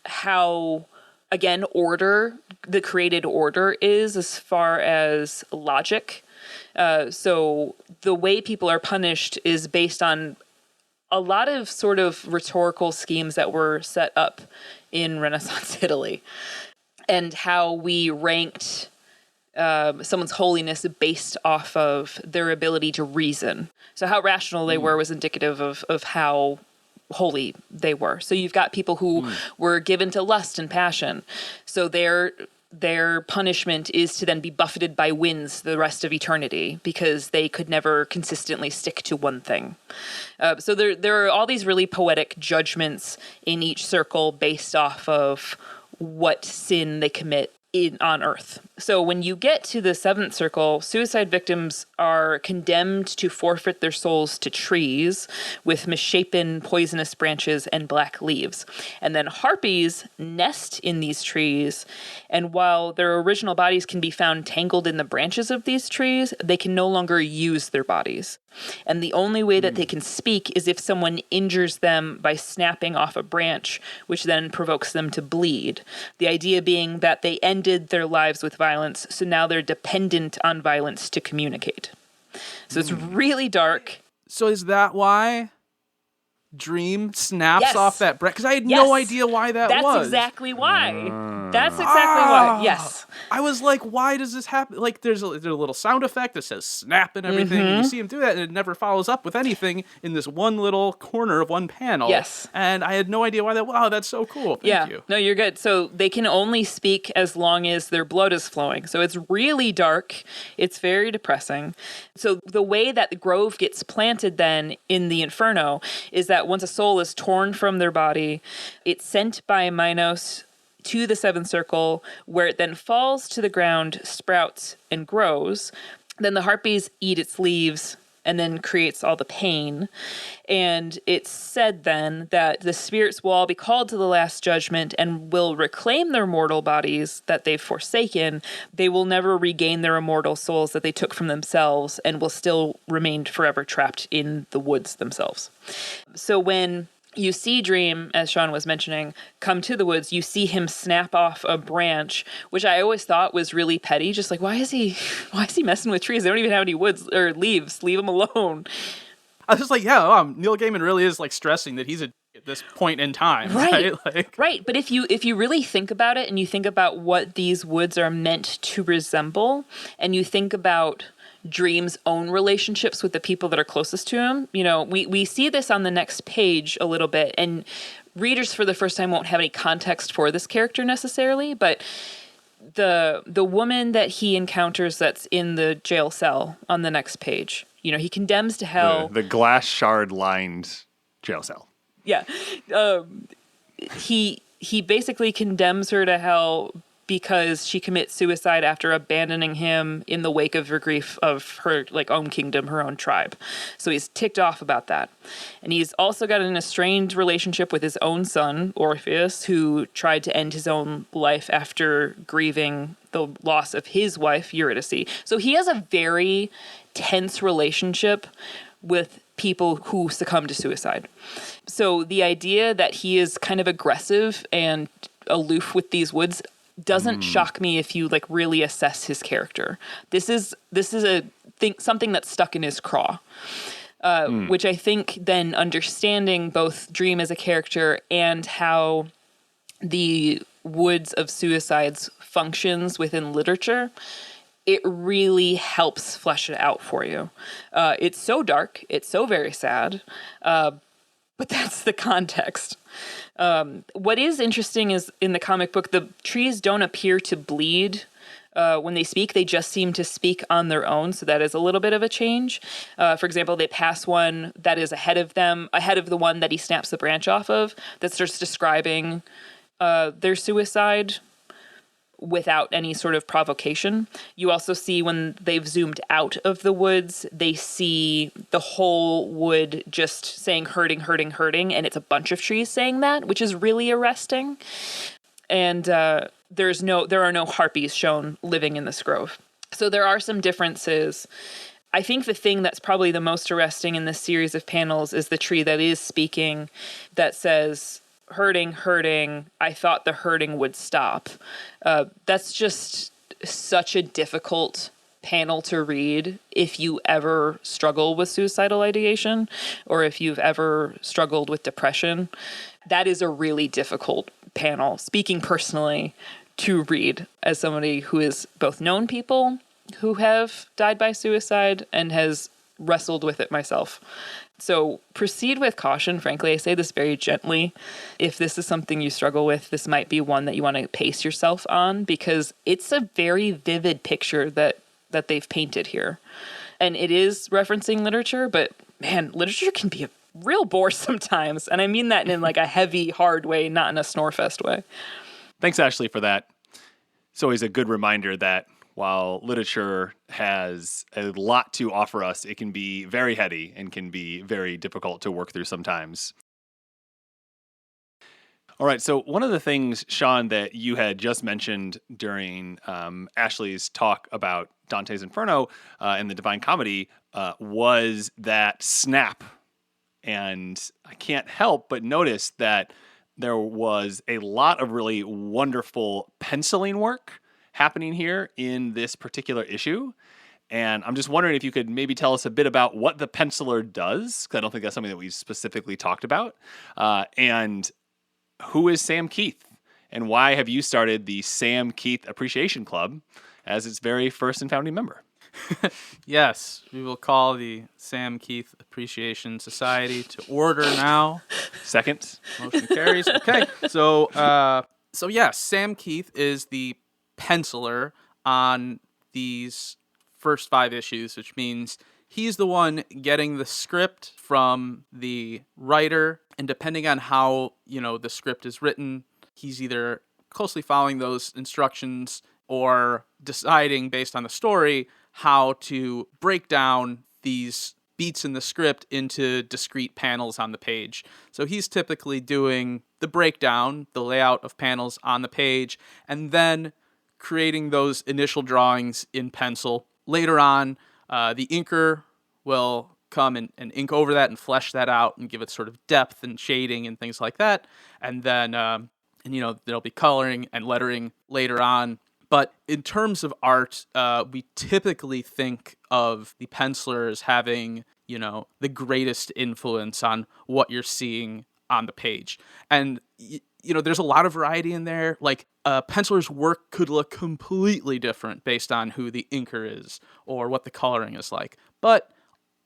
Speaker 4: how, again, the created order is as far as logic. So the way people are punished is based on a lot of sort of rhetorical schemes that were set up in Renaissance Italy, and how we ranked someone's holiness based off of their ability to reason. So how rational they were was indicative of how holy they were. So you've got people who were given to lust and passion. So their punishment is to then be buffeted by winds the rest of eternity, because they could never consistently stick to one thing. So there are all these really poetic judgments in each circle based off of what sin they commit on Earth. So when you get to the 7th circle, suicide victims are condemned to forfeit their souls to trees with misshapen poisonous branches and black leaves. And then harpies nest in these trees, and while their original bodies can be found tangled in the branches of these trees, they can no longer use their bodies. And the only way that they can speak is if someone injures them by snapping off a branch, which then provokes them to bleed. The idea being that they ended their lives with violence, so now they're dependent on violence to communicate. So it's really dark.
Speaker 5: So is that why Dream snaps
Speaker 4: Yes.
Speaker 5: off that branch? Because I had
Speaker 4: Yes.
Speaker 5: no idea why that was.
Speaker 4: That's exactly why. That's exactly why. Yes.
Speaker 5: I was like, why does this happen? Like, there's a little sound effect that says snap and everything, and you see him do that, and it never follows up with anything in this one little corner of one panel.
Speaker 4: Yes.
Speaker 5: And I had no idea why that. Wow, that's so cool. Thank you.
Speaker 4: No, you're good. So they can only speak as long as their blood is flowing. So it's really dark. It's very depressing. So the way that the grove gets planted then in the Inferno is that once a soul is torn from their body, it's sent by Minos to the 7th circle, where it then falls to the ground, sprouts, and grows. Then the harpies eat its leaves and then creates all the pain. And it's said then that the spirits will all be called to the last judgment and will reclaim their mortal bodies that they've forsaken. They will never regain their immortal souls that they took from themselves, and will still remain forever trapped in the woods themselves. So when you see Dream, as Sean was mentioning, come to the woods, you see him snap off a branch, which I always thought was really petty. Just like, why is he messing with trees? They don't even have any woods or leaves. Leave them alone.
Speaker 5: I was just like, yeah, Neil Gaiman really is like stressing that he's at this point in time, right?
Speaker 4: Right. But if you really think about it, and you think about what these woods are meant to resemble, and you think about Dream's own relationships with the people that are closest to him, we see this on the next page a little bit, and readers for the first time won't have any context for this character necessarily, but the woman that he encounters that's in the jail cell on the next page, he condemns to hell.
Speaker 3: The glass shard lined jail cell.
Speaker 4: Yeah. He basically condemns her to hell because she commits suicide after abandoning him in the wake of her grief of her own kingdom, her own tribe. So he's ticked off about that. And he's also got an estranged relationship with his own son, Orpheus, who tried to end his own life after grieving the loss of his wife, Eurydice. So he has a very tense relationship with people who succumb to suicide. So the idea that he is kind of aggressive and aloof with these woods doesn't shock me if you really assess his character. This is something that's stuck in his craw. which I think then understanding both Dream as a character and how the Woods of Suicides functions within literature, it really helps flesh it out for you. It's so dark. It's so very sad. But that's the context. What is interesting is in the comic book, the trees don't appear to bleed when they speak. They just seem to speak on their own. So that is a little bit of a change. For example, they pass one that is ahead of them, ahead of the one that he snaps the branch off of, that starts describing their suicide without any sort of provocation. You also see when they've zoomed out of the woods, they see the whole wood just saying hurting, hurting, hurting, and it's a bunch of trees saying that, which is really arresting. And there are no harpies shown living in this grove. So there are some differences. I think the thing that's probably the most arresting in this series of panels is the tree that is speaking, that says, hurting, hurting, I thought the hurting would stop. That's just such a difficult panel to read if you ever struggle with suicidal ideation or if you've ever struggled with depression. That is a really difficult panel, speaking personally, to read as somebody who has both known people who have died by suicide and has wrestled with it myself. So proceed with caution. Frankly, I say this very gently. If this is something you struggle with, this might be one that you want to pace yourself on, because it's a very vivid picture that they've painted here. And it is referencing literature, but man, literature can be a real bore sometimes. And I mean that in like a heavy, hard way, not in a snorefest way.
Speaker 3: Thanks, Ashley, for that. It's always a good reminder that while literature has a lot to offer us, it can be very heady and can be very difficult to work through sometimes. All right, so one of the things, Sean, that you had just mentioned during Ashley's talk about Dante's Inferno and the Divine Comedy was that snap. And I can't help but notice that there was a lot of really wonderful penciling work happening here in this particular issue. And I'm just wondering if you could maybe tell us a bit about what the penciler does, because I don't think that's something that we specifically talked about. And who is Sam Keith? And why have you started the Sam Keith Appreciation Club as its very first and founding member?
Speaker 5: Yes, we will call the Sam Keith Appreciation Society to order now.
Speaker 3: Second.
Speaker 5: Motion carries. Okay, so yeah, Sam Keith is the penciler on these first 5 issues, which means he's the one getting the script from the writer, and depending on how, the script is written, he's either closely following those instructions or deciding based on the story how to break down these beats in the script into discrete panels on the page. So he's typically doing the breakdown, the layout of panels on the page, and then creating those initial drawings in pencil. Later on, the inker will come and ink over that and flesh that out and give it sort of depth and shading and things like that. And then, there'll be coloring and lettering later on. But in terms of art, we typically think of the penciler as having, the greatest influence on what you're seeing on the page. And, there's a lot of variety in there. Like, a penciler's work could look completely different based on who the inker is or what the coloring is like. But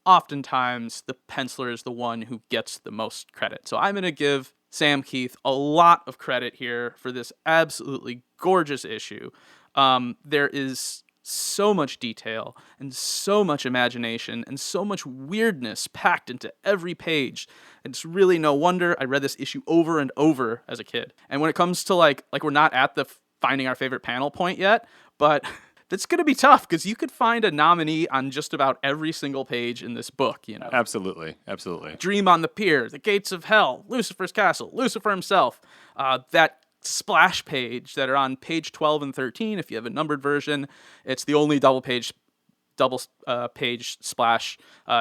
Speaker 5: oftentimes, the penciler is the one who gets the most credit. So I'm going to give Sam Keith a lot of credit here for this absolutely gorgeous issue. There is so much detail and so much imagination and so much weirdness packed into every page. It's really no wonder I read this issue over and over as a kid. And when it comes to like we're not at the finding our favorite panel point yet, but that's going to be tough because you could find a nominee on just about every single page in this book,
Speaker 3: Absolutely. Absolutely.
Speaker 5: Dream on the Pier, The Gates of Hell, Lucifer's Castle, Lucifer himself, that splash page that are on page 12 and 13 if you have a numbered version. It's the only double page splash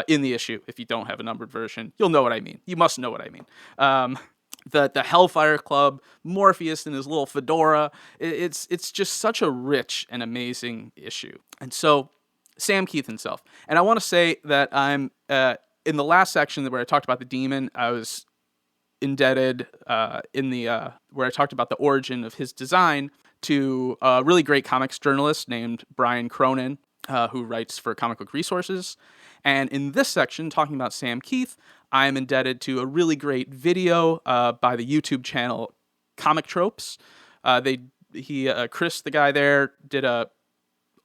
Speaker 5: in the issue. If you don't have a numbered version, you'll know what I mean. You must know what I mean. The Hellfire Club, Morpheus in his little fedora. It's just such a rich and amazing issue. And so Sam Keith himself. And I want to say that I'm in the last section where I talked about the demon, I was indebted where I talked about the origin of his design to a really great comics journalist named Brian Cronin, who writes for Comic Book Resources. And in this section, talking about Sam Keith, I am indebted to a really great video by the YouTube channel Comic Tropes. Chris, the guy there, did a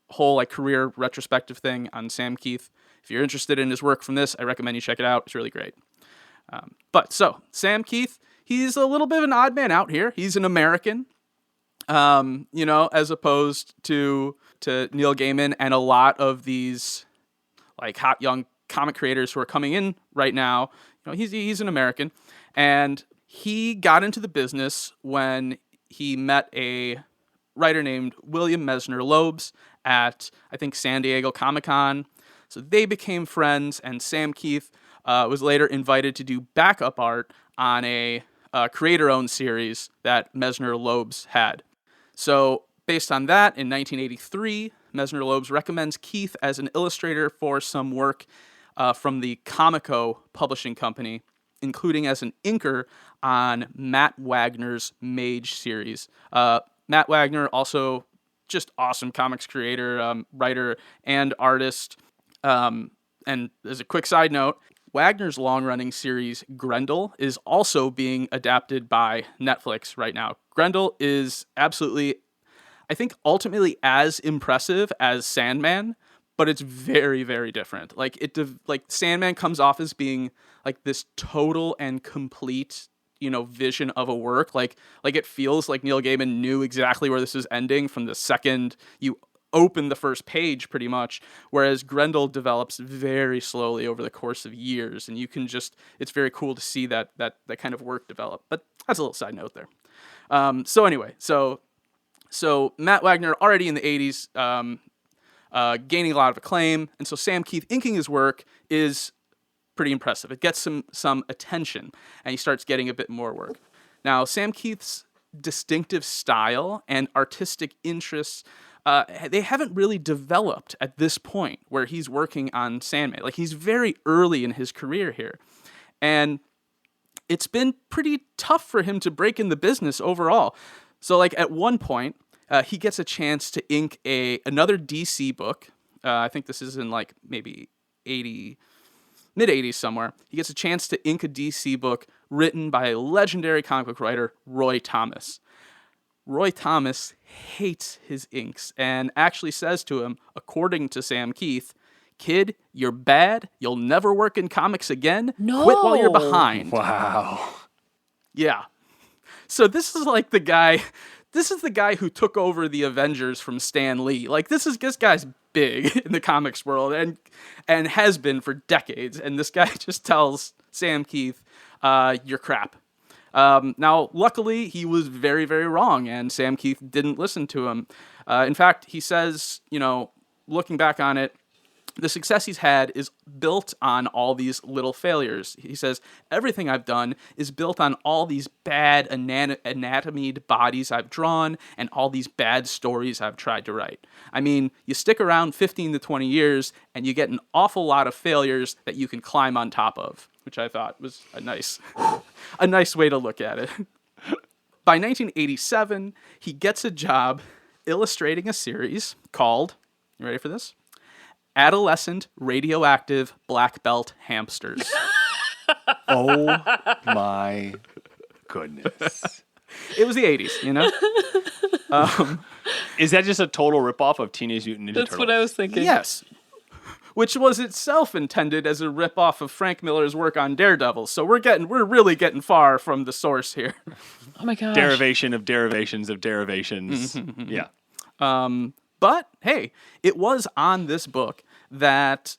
Speaker 5: whole career retrospective thing on Sam Keith. If you're interested in his work from this, I recommend you check it out. It's really great. So Sam Keith, he's a little bit of an odd man out here. He's an American, as opposed to Neil Gaiman and a lot of these hot young comic creators who are coming in right now. He's an American, and he got into the business when he met a writer named William Mesner Loebs at, I think, San Diego Comic-Con. So they became friends, and Sam Keith was later invited to do backup art on a creator-owned series that Mesner Loebs had. So based on that, in 1983, Mesner Loebs recommends Keith as an illustrator for some work from the Comico publishing company, including as an inker on Matt Wagner's Mage series. Matt Wagner, also just awesome comics creator, writer, and artist. And as a quick side note, Wagner's long-running series Grendel is also being adapted by Netflix right now. Grendel is absolutely, I think, ultimately as impressive as Sandman, but it's very, very different. Sandman comes off as being this total and complete, vision of a work. Like it feels like Neil Gaiman knew exactly where this is ending from the second you open the first page, pretty much. Whereas Grendel develops very slowly over the course of years, and you can it's very cool to see that kind of work develop. But that's a little side note there. So Matt Wagner, already in the 80s, gaining a lot of acclaim, and so Sam Keith inking his work is pretty impressive. It gets some attention, and he starts getting a bit more work. Now, Sam Keith's distinctive style and artistic interests, they haven't really developed at this point where he's working on Sandman. He's very early in his career here, and it's been pretty tough for him to break in the business overall. So, at one point, he gets a chance to ink another DC book. I think this is in maybe mid-80s somewhere. He gets a chance to ink a DC book written by a legendary comic book writer, Roy Thomas. Roy Thomas hates his inks and actually says to him, according to Sam Keith, "Kid, you're bad. You'll never work in comics again.
Speaker 4: No.
Speaker 5: Quit while you're behind."
Speaker 2: Wow.
Speaker 5: Yeah. So this is the guy. This is the guy who took over the Avengers from Stan Lee. This guy's big in the comics world and has been for decades. And this guy just tells Sam Keith, "You're crap." Now, luckily, he was very, very wrong, and Sam Keith didn't listen to him. In fact, he says, looking back on it, the success he's had is built on all these little failures. He says, everything I've done is built on all these bad anatomied bodies I've drawn and all these bad stories I've tried to write. I mean, you stick around 15 to 20 years and you get an awful lot of failures that you can climb on top of, which I thought was a nice way to look at it. By 1987, he gets a job illustrating a series called, you ready for this? Adolescent Radioactive Black Belt Hamsters.
Speaker 2: Oh my goodness.
Speaker 5: It was the 80s,
Speaker 3: Is that just a total ripoff of Teenage Mutant Ninja Turtles?
Speaker 4: That's what I was thinking.
Speaker 5: Yes. Which was itself intended as a ripoff of Frank Miller's work on Daredevil. So we're really getting far from the source here.
Speaker 4: Oh my gosh.
Speaker 3: Derivation of derivations of derivations. Yeah.
Speaker 5: But hey, it was on this book that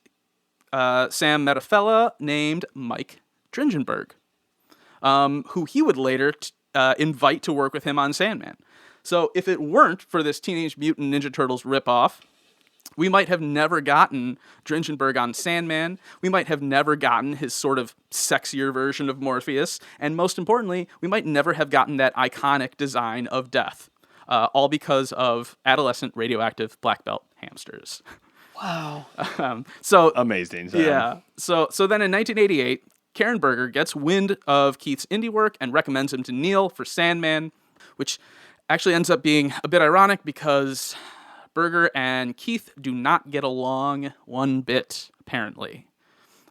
Speaker 5: Sam met a fella named Mike Dringenberg, who he would later invite to work with him on Sandman. So if it weren't for this Teenage Mutant Ninja Turtles ripoff, we might have never gotten Dringenberg on Sandman. We might have never gotten his sort of sexier version of Morpheus. And most importantly, we might never have gotten that iconic design of Death. All because of adolescent radioactive black belt hamsters.
Speaker 4: Wow.
Speaker 5: So
Speaker 3: Amazing. Sam.
Speaker 5: yeah. So then in 1988, Karen Berger gets wind of Keith's indie work and recommends him to Neil for Sandman, which actually ends up being a bit ironic because Berger and Keith do not get along one bit, apparently.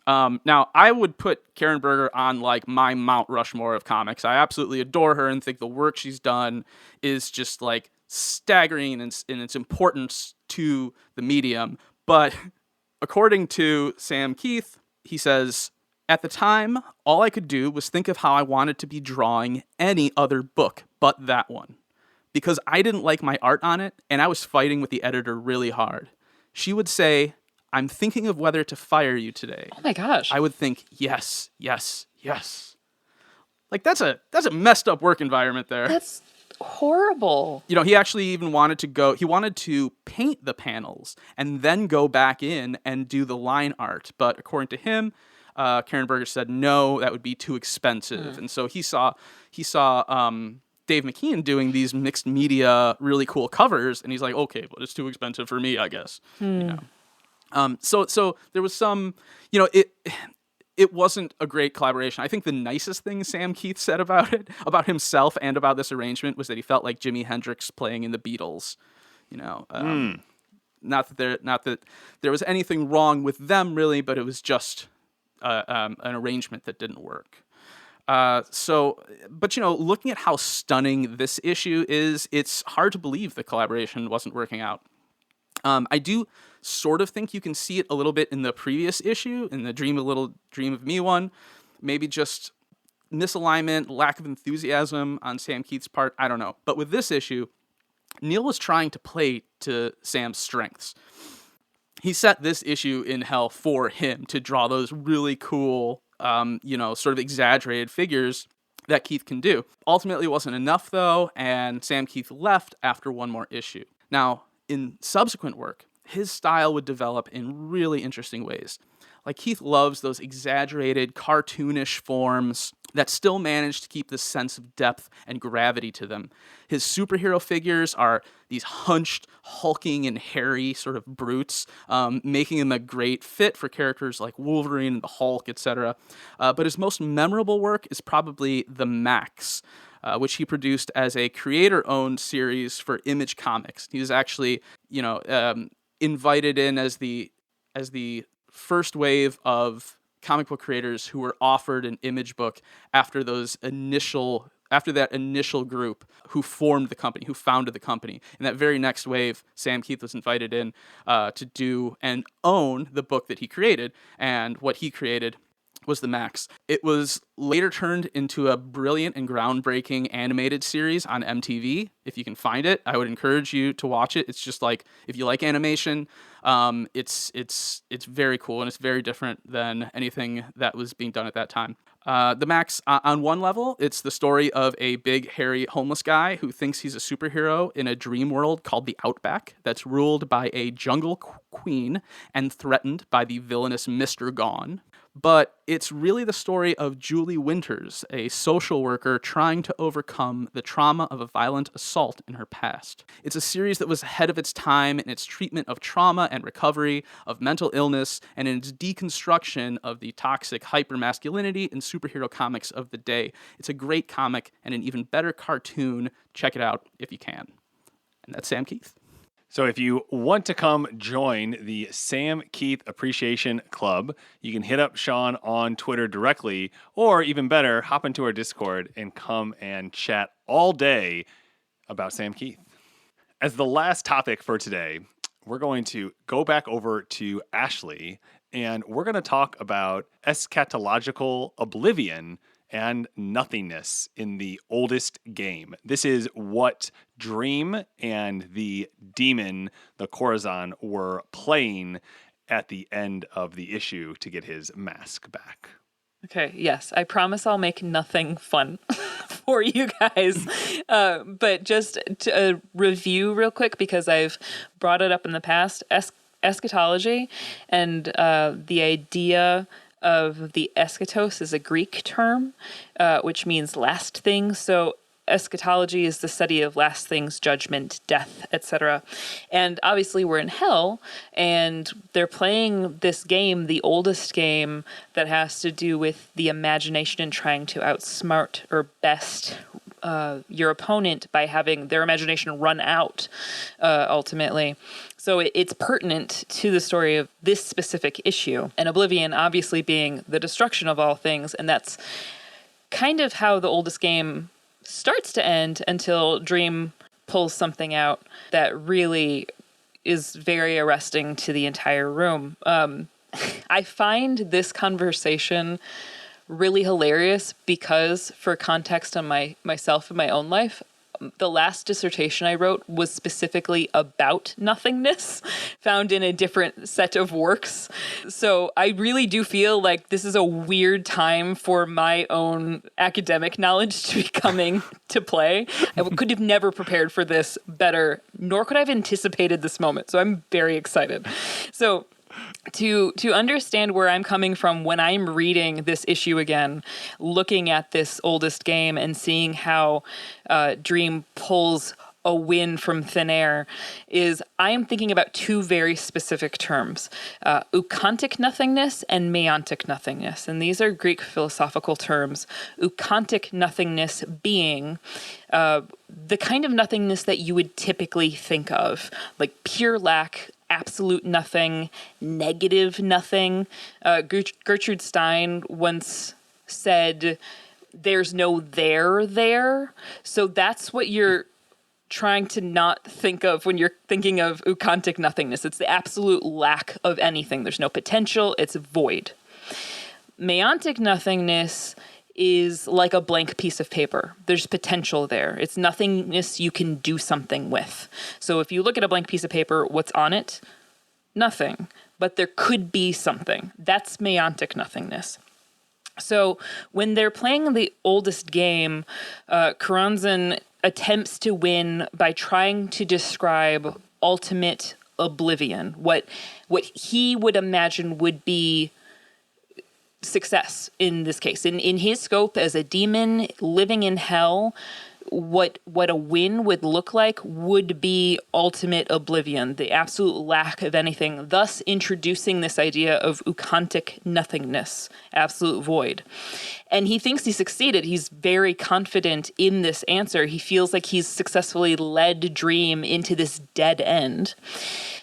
Speaker 5: Now, I would put Karen Berger on like my Mount Rushmore of comics. I absolutely adore her and think the work she's done is just like staggering in its importance to the medium. But according to Sam Keith, he says, at the time, all I could do was think of how I wanted to be drawing any other book but that one, because I didn't like my art on it, and I was fighting with the editor really hard. She would say, I'm thinking of whether to fire you today.
Speaker 4: Oh my gosh.
Speaker 5: I would think, yes, yes, yes. Like, that's a messed up work environment there.
Speaker 4: That's horrible.
Speaker 5: You know, he actually even wanted to paint the panels and then go back in and do the line art. But according to him, Karen Berger said, no, that would be too expensive. And so he saw Dave McKean doing these mixed media, really cool covers. And he's like, okay, but it's too expensive for me, I guess. You know? So there was some, you know, it wasn't a great collaboration. I think the nicest thing Sam Keith said about it, about himself and about this arrangement, was that he felt like Jimi Hendrix playing in the Beatles. You know, not that there was anything wrong with them really, but it was just an arrangement that didn't work. But you know, looking at how stunning this issue is, it's hard to believe the collaboration wasn't working out. I do sort of think you can see it a little bit in the previous issue, in the Dream of Me one. Maybe just misalignment, lack of enthusiasm on Sam Keith's part. I don't know. But with this issue, Neil was trying to play to Sam's strengths. He set this issue in hell for him to draw those really cool, sort of exaggerated figures that Keith can do. Ultimately, it wasn't enough, though, and Sam Keith left after one more issue. Now, in subsequent work, his style would develop in really interesting ways. Like, Keith loves those exaggerated, cartoonish forms that still manage to keep this sense of depth and gravity to them. His superhero figures are these hunched, hulking, and hairy sort of brutes, making him a great fit for characters like Wolverine and the Hulk, etc. But his most memorable work is probably The Max, which he produced as a creator-owned series for Image Comics. He was actually, invited in as the first wave of comic book creators who were offered an Image book after that initial group who formed the company, who founded the company. In that very next wave, Sam Keith was invited in to do and own the book that he created, and what he created was The Max. It was later turned into a brilliant and groundbreaking animated series on MTV. If you can find it, I would encourage you to watch it. It's just like, if you like animation, it's very cool, and it's very different than anything that was being done at that time. The Max, on one level, it's the story of a big, hairy, homeless guy who thinks he's a superhero in a dream world called the Outback that's ruled by a jungle queen and threatened by the villainous Mr. Gone. But it's really the story of Julie Winters, a social worker trying to overcome the trauma of a violent assault in her past. It's a series that was ahead of its time in its treatment of trauma and recovery, of mental illness, and in its deconstruction of the toxic hypermasculinity in superhero comics of the day. It's a great comic and an even better cartoon. Check it out if you can. And that's Sam Keith.
Speaker 3: So if you want to come join the Sam Keith Appreciation Club, you can hit up Sean on Twitter directly, or even better, hop into our Discord and come and chat all day about Sam Keith. As the last topic for today, we're going to go back over to Ashley, and we're going to talk about Eschatalogical Oblivion and Nothingness in the oldest game. This is what Dream and the Demon, the Corazon, were playing at the end of the issue to get his mask back.
Speaker 4: Okay, yes, I promise I'll make nothing fun for you guys. But just to review real quick, because I've brought it up in the past, eschatology and the idea of the eschatos is a Greek term, which means last thing. So eschatology is the study of last things, judgment, death, etc. And obviously we're in hell, and they're playing this game, the oldest game, that has to do with the imagination and trying to outsmart or best your opponent by having their imagination run out, ultimately. So it's pertinent to the story of this specific issue. And Oblivion obviously being the destruction of all things, and that's kind of how the oldest game starts to end until Dream pulls something out that really is very arresting to the entire room. I find this conversation really hilarious because, for context on myself and my own life, the last dissertation I wrote was specifically about nothingness, found in a different set of works. So I really do feel like this is a weird time for my own academic knowledge to be coming to play. I could have never prepared for this better, nor could I have anticipated this moment. So I'm very excited. So to understand where I'm coming from when I'm reading this issue again, looking at this oldest game and seeing how Dream pulls a win from thin air, is I am thinking about two very specific terms, eukontic nothingness and meontic nothingness. And these are Greek philosophical terms. Eukontic nothingness being the kind of nothingness that you would typically think of, like pure lack, absolute nothing, negative nothing. Gertrude Stein once said, there's no there. So that's what you're trying to not think of when you're thinking of eukontic nothingness. It's the absolute lack of anything. There's no potential. It's void. Meontic nothingness is like a blank piece of paper. There's potential there. It's nothingness you can do something with. So if you look at a blank piece of paper, what's on it? Nothing. But there could be something. That's meontic nothingness. So when they're playing the oldest game, Karanzan attempts to win by trying to describe ultimate oblivion, what he would imagine would be success in this case. In his scope as a demon living in hell, what a win would look like would be ultimate oblivion, the absolute lack of anything, thus introducing this idea of eukontic nothingness, absolute void. And he thinks he succeeded. He's very confident in this answer. He feels like he's successfully led Dream into this dead end.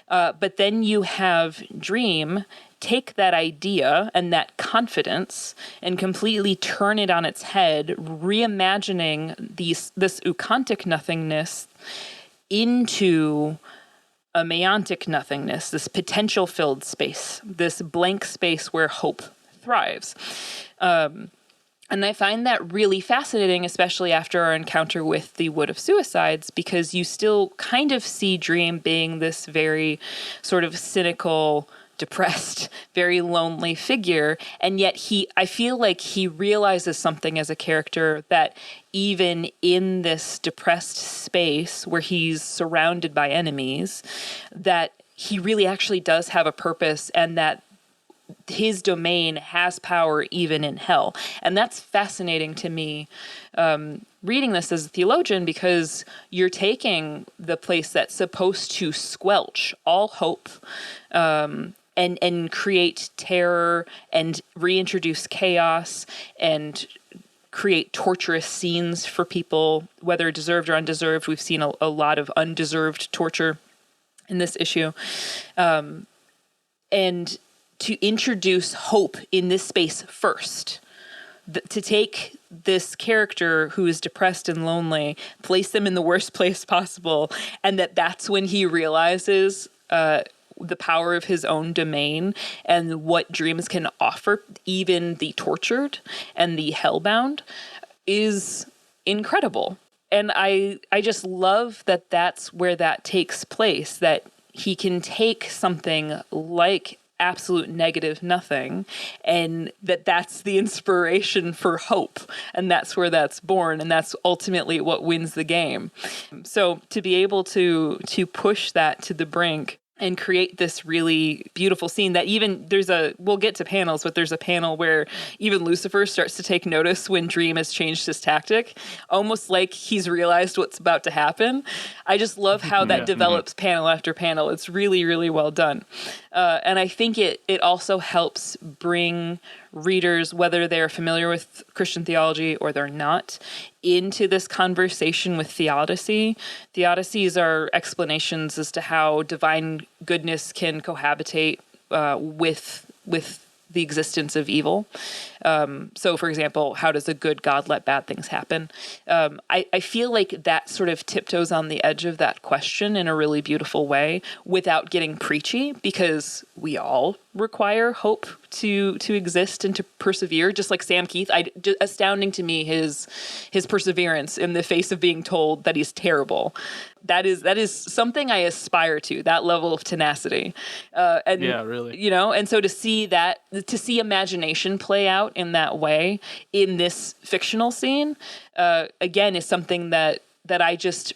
Speaker 4: But then you have Dream take that idea and that confidence and completely turn it on its head, reimagining this eukontic nothingness into a meontic nothingness, this potential-filled space, this blank space where hope thrives. And I find that really fascinating, especially after our encounter with the Wood of Suicides, because you still kind of see Dream being this very sort of cynical, depressed, very lonely figure. And yet I feel like he realizes something as a character, that even in this depressed space where he's surrounded by enemies, that he really actually does have a purpose, and that his domain has power even in hell. And that's fascinating to me, reading this as a theologian, because you're taking the place that's supposed to squelch all hope, and create terror and reintroduce chaos and create torturous scenes for people, whether deserved or undeserved. We've seen a lot of undeserved torture in this issue. And to introduce hope in this space first, to take this character who is depressed and lonely, place them in the worst place possible, and that's when he realizes the power of his own domain and what dreams can offer, even the tortured and the hellbound, is incredible. And I just love that that's where that takes place, that he can take something like absolute negative nothing, and that's the inspiration for hope, and that's where that's born, and that's ultimately what wins the game. So to be able to push that to the brink and create this really beautiful scene that even we'll get to panels, but there's a panel where even Lucifer starts to take notice when Dream has changed his tactic, almost like he's realized what's about to happen. I just love how that develops panel after panel. It's really, really well done. And I think it also helps bring readers, whether they're familiar with Christian theology or they're not, into this conversation with theodicy. Theodicies are explanations as to how divine goodness can cohabitate with the existence of evil. So, for example, how does a good God let bad things happen? I feel like that sort of tiptoes on the edge of that question in a really beautiful way without getting preachy, because we all require hope to exist and to persevere, just like Sam Keith. Astounding to me his perseverance in the face of being told that he's terrible. That is something I aspire to, that level of tenacity. And
Speaker 5: yeah, really.
Speaker 4: You know, and so to see imagination play out in that way in this fictional scene, again, is something that I just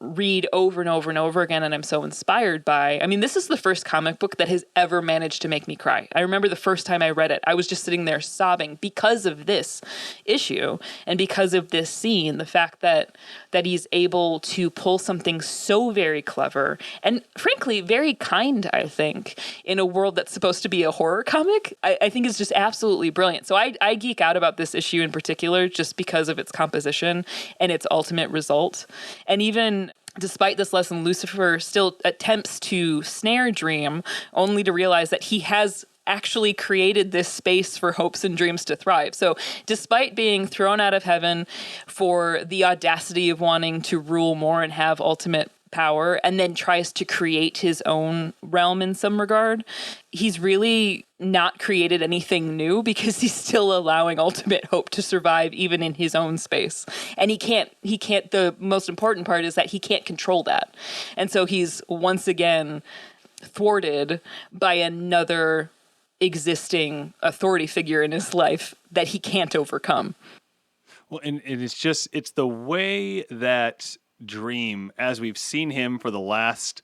Speaker 4: read over and over and over again, and I'm so inspired by. I mean, this is the first comic book that has ever managed to make me cry. I remember the first time I read it, I was just sitting there sobbing because of this issue and because of this scene, the fact that he's able to pull something so very clever and frankly very kind, I think, in a world that's supposed to be a horror comic. I think is just absolutely brilliant. So I geek out about this issue in particular just because of its composition and its ultimate result. And even despite this lesson, Lucifer still attempts to snare Dream, only to realize that he has actually created this space for hopes and dreams to thrive. So despite being thrown out of heaven for the audacity of wanting to rule more and have ultimate power, and then tries to create his own realm in some regard, he's really not created anything new because he's still allowing ultimate hope to survive even in his own space. And he can't, the most important part is that he can't control that. And so he's once again thwarted by another existing authority figure in his life that he can't overcome.
Speaker 3: Well, and it's the way that Dream, as we've seen him for the last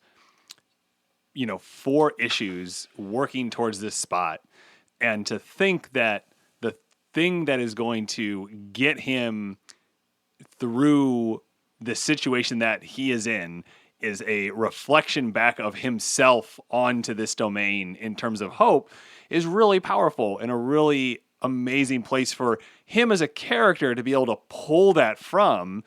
Speaker 3: 4 issues working towards this spot, and to think that the thing that is going to get him through the situation that he is in is a reflection back of himself onto this domain in terms of hope, is really powerful and a really amazing place for him as a character to be able to pull that from,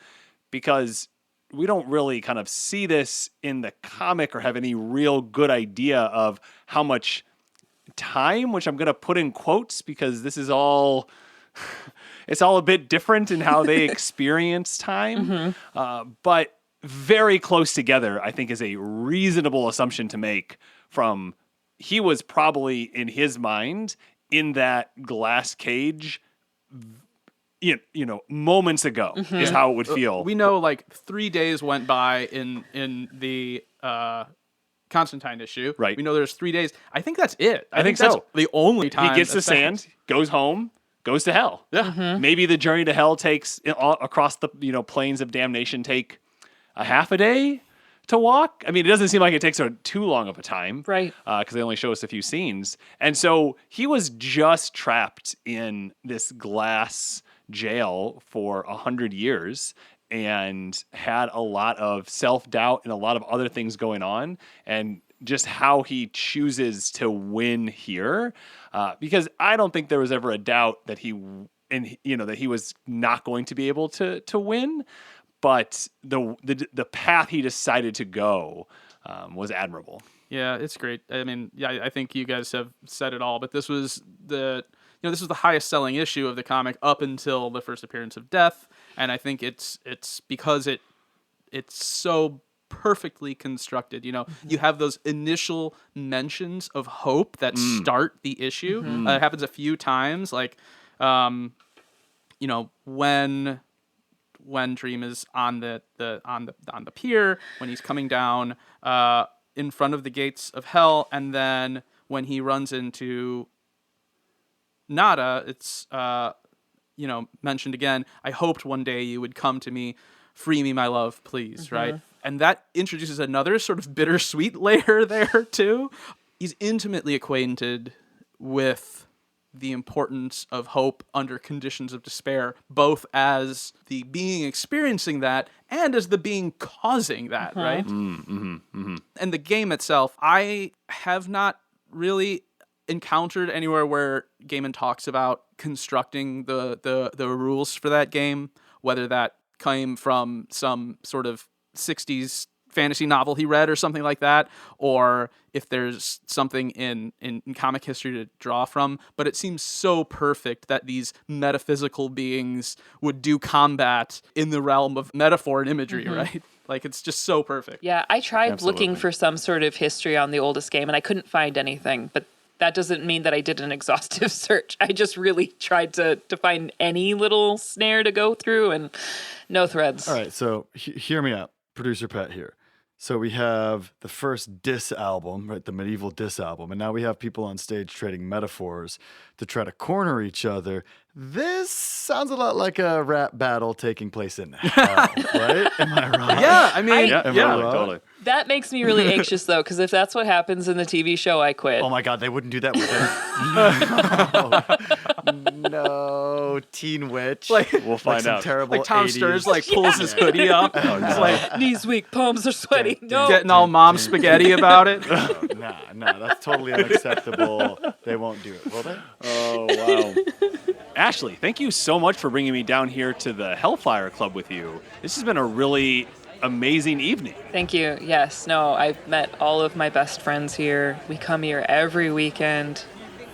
Speaker 3: because we don't really kind of see this in the comic or have any real good idea of how much time, which I'm going to put in quotes because this is all, it's all a bit different in how they experience time. But very close together, I think, is a reasonable assumption to make from he was probably in his mind in that glass cage moments ago is how it would feel.
Speaker 5: We know like 3 days went by in the Constantine issue.
Speaker 3: Right.
Speaker 5: We know there's 3 days. I think that's it.
Speaker 3: I think
Speaker 5: that's
Speaker 3: so.
Speaker 5: The only time
Speaker 3: he gets to sand, goes home, goes to hell.
Speaker 5: Yeah.
Speaker 3: Maybe the journey to hell takes across the plains of damnation take a half a day to walk. I mean, it doesn't seem like it takes too long of a time,
Speaker 4: right?
Speaker 3: Because they only show us a few scenes, and so he was just trapped in this glass jail for 100 years and had a lot of self-doubt and a lot of other things going on, and just how he chooses to win here, because I don't think there was ever a doubt that he was not going to be able to win, but the path he decided to go was admirable.
Speaker 5: Yeah, it's great. I mean, yeah, I think you guys have said it all, but this was the highest selling issue of the comic up until the first appearance of Death, and I think it's because it's so perfectly constructed. You have those initial mentions of hope that start the issue. It happens a few times, like when Dream is on the pier, when he's coming down in front of the gates of hell, and then when he runs into Nada, it's mentioned again. I hoped one day you would come to me, free me, my love, please. Right, And that introduces another sort of bittersweet layer there, too. He's intimately acquainted with the importance of hope under conditions of despair, both as the being experiencing that and as the being causing that, right? And the game itself, I have not really encountered anywhere where Gaiman talks about constructing the rules for that game, whether that came from some sort of 60s fantasy novel he read or something like that, or if there's something in comic history to draw from. But it seems so perfect that these metaphysical beings would do combat in the realm of metaphor and imagery, right? Like, it's just so perfect.
Speaker 4: Yeah, I tried
Speaker 3: Absolutely.
Speaker 4: looking for some sort of history on the oldest game, and I couldn't find anything, but that doesn't mean that I did an exhaustive search. I just really tried to find any little snare to go through, and no threads.
Speaker 2: All right, so hear me out. Producer Pat here. So we have the first diss album, right? The medieval diss album. And now we have people on stage trading metaphors to try to corner each other. This sounds a lot like a rap battle taking place in hell, right? Am I wrong?
Speaker 5: Yeah, I mean,
Speaker 3: Totally.
Speaker 4: That makes me really anxious, though, because if that's what happens in the TV show, I quit.
Speaker 2: Oh my God, they wouldn't do that with it. No, Teen Witch.
Speaker 3: We'll find
Speaker 2: some
Speaker 3: out.
Speaker 2: terrible
Speaker 5: like Tom
Speaker 2: 80s.
Speaker 5: Sturz pulls his hoodie up. He's like
Speaker 4: Knees weak, palms are sweaty. No.
Speaker 5: getting all mom spaghetti about it.
Speaker 2: Nah, that's totally unacceptable. They won't do it, will they?
Speaker 3: Oh, wow. Ashley, thank you so much for bringing me down here to the Hellfire Club with you. This has been a really amazing evening.
Speaker 4: Thank you. Yes, no, I've met all of my best friends here. We come here every weekend,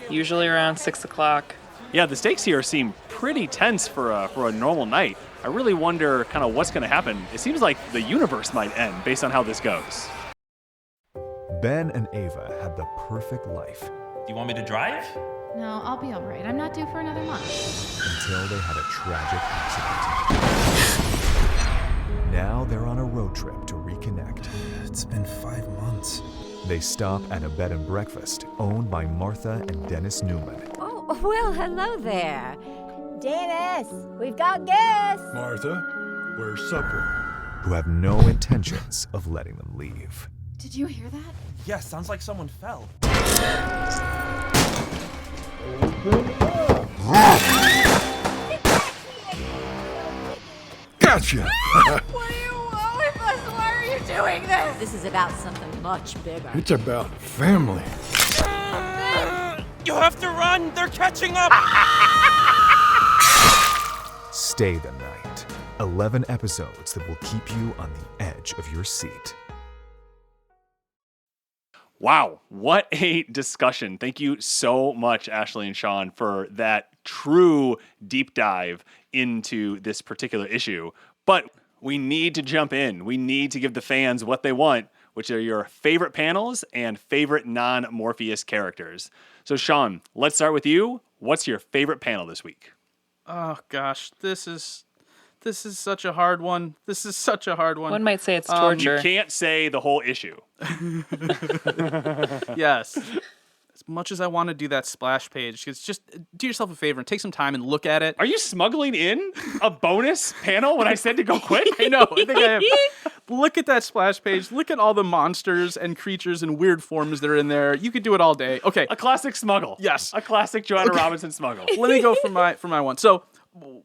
Speaker 4: usually around 6 o'clock.
Speaker 3: Yeah, the stakes here seem pretty tense for a normal night. I really wonder kind of what's going to happen. It seems like the universe might end based on how this goes.
Speaker 1: Ben and Ava had the perfect life
Speaker 6: Do you want me to drive?
Speaker 7: No, I'll be all right. I'm not due for another month.
Speaker 1: until they had a tragic accident. Now they're on a road trip to reconnect.
Speaker 8: It's been 5 months.
Speaker 1: They stop at a bed and breakfast owned by Martha and Dennis Newman.
Speaker 9: Oh, well, hello there. Dennis, we've got guests.
Speaker 8: Martha, where's supper?
Speaker 1: Who have no intentions of letting them leave.
Speaker 7: Did you hear that?
Speaker 6: Yeah, sounds like someone fell.
Speaker 8: Gotcha!
Speaker 7: What do you want with us? Why are you doing this?
Speaker 9: This is about something much bigger.
Speaker 8: It's about family.
Speaker 6: You have to run! They're catching up!
Speaker 1: Stay the night. 11 episodes that will keep you on the edge of your seat.
Speaker 3: Wow, what a discussion. Thank you so much, Ashley and Sean, for that true deep dive into this particular issue. But we need to jump in. We need to give the fans what they want, which are your favorite panels and favorite non-Morpheus characters. So, Sean, let's start with you. What's your favorite panel this week?
Speaker 5: Oh gosh, this is such a hard one. This is such a hard one.
Speaker 4: One might say it's torture.
Speaker 3: You can't say the whole issue.
Speaker 5: Yes. As much as I want to do that splash page, just do yourself a favor and take some time and look at it.
Speaker 3: Are you smuggling in a bonus panel when I said to go quick?
Speaker 5: I know. I think I have. Look at that splash page. Look at all the monsters and creatures and weird forms that are in there. You could do it all day. Okay.
Speaker 3: A classic smuggle.
Speaker 5: Yes.
Speaker 3: A classic Joanna Robinson smuggle.
Speaker 5: Let me go for my one. So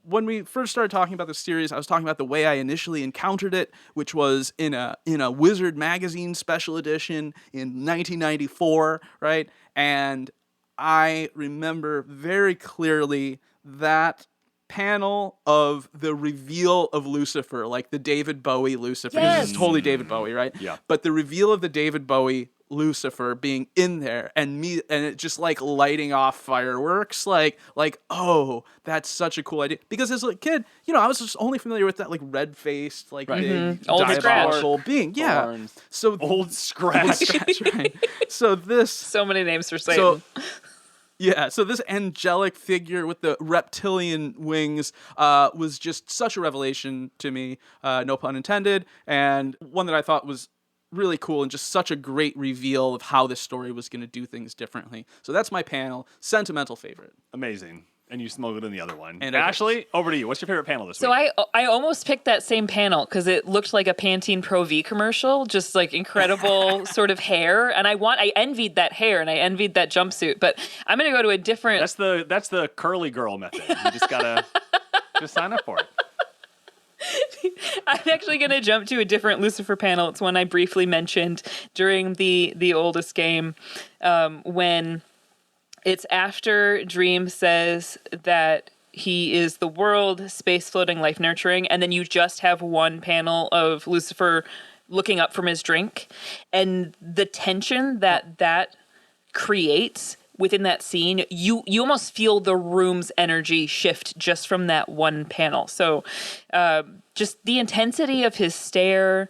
Speaker 5: when we first started talking about the series, I was talking about the way I initially encountered it, which was in a Wizard magazine special edition in 1994, right? And I remember very clearly that panel of the reveal of Lucifer, like the David Bowie Lucifer.
Speaker 9: Yes.
Speaker 5: This is totally David Bowie, right?
Speaker 3: Yeah.
Speaker 5: But the reveal of the David Bowie Lucifer being in there and it just like lighting off fireworks, like oh, that's such a cool idea. Because as a kid, I was just only familiar with that like red-faced, like big
Speaker 4: Old
Speaker 5: diabolical being. Yeah.
Speaker 3: Horns.
Speaker 5: So
Speaker 3: Old Scratch.
Speaker 5: right. So this
Speaker 4: So many names for Satan.
Speaker 5: So this angelic figure with the reptilian wings was just such a revelation to me, no pun intended, and one that I thought was really cool and just such a great reveal of how this story was going to do things differently. So that's my panel, sentimental favorite.
Speaker 3: Amazing. and you smuggled in the other one.
Speaker 5: And
Speaker 3: Ashley, over to you. What's your favorite panel this
Speaker 4: So
Speaker 3: week?
Speaker 4: I almost picked that same panel because it looked like a Pantene Pro V commercial, just like incredible sort of hair. And I envied that hair and I envied that jumpsuit. But I'm going to go to a different.
Speaker 3: That's the curly girl method. You just gotta just sign up for it.
Speaker 4: I'm actually going to jump to a different Lucifer panel. It's one I briefly mentioned during the oldest game, when it's after Dream says that he is the world, space floating, life nurturing, and then you just have one panel of Lucifer looking up from his drink, and the tension that creates within that scene, you almost feel the room's energy shift just from that one panel. So just the intensity of his stare,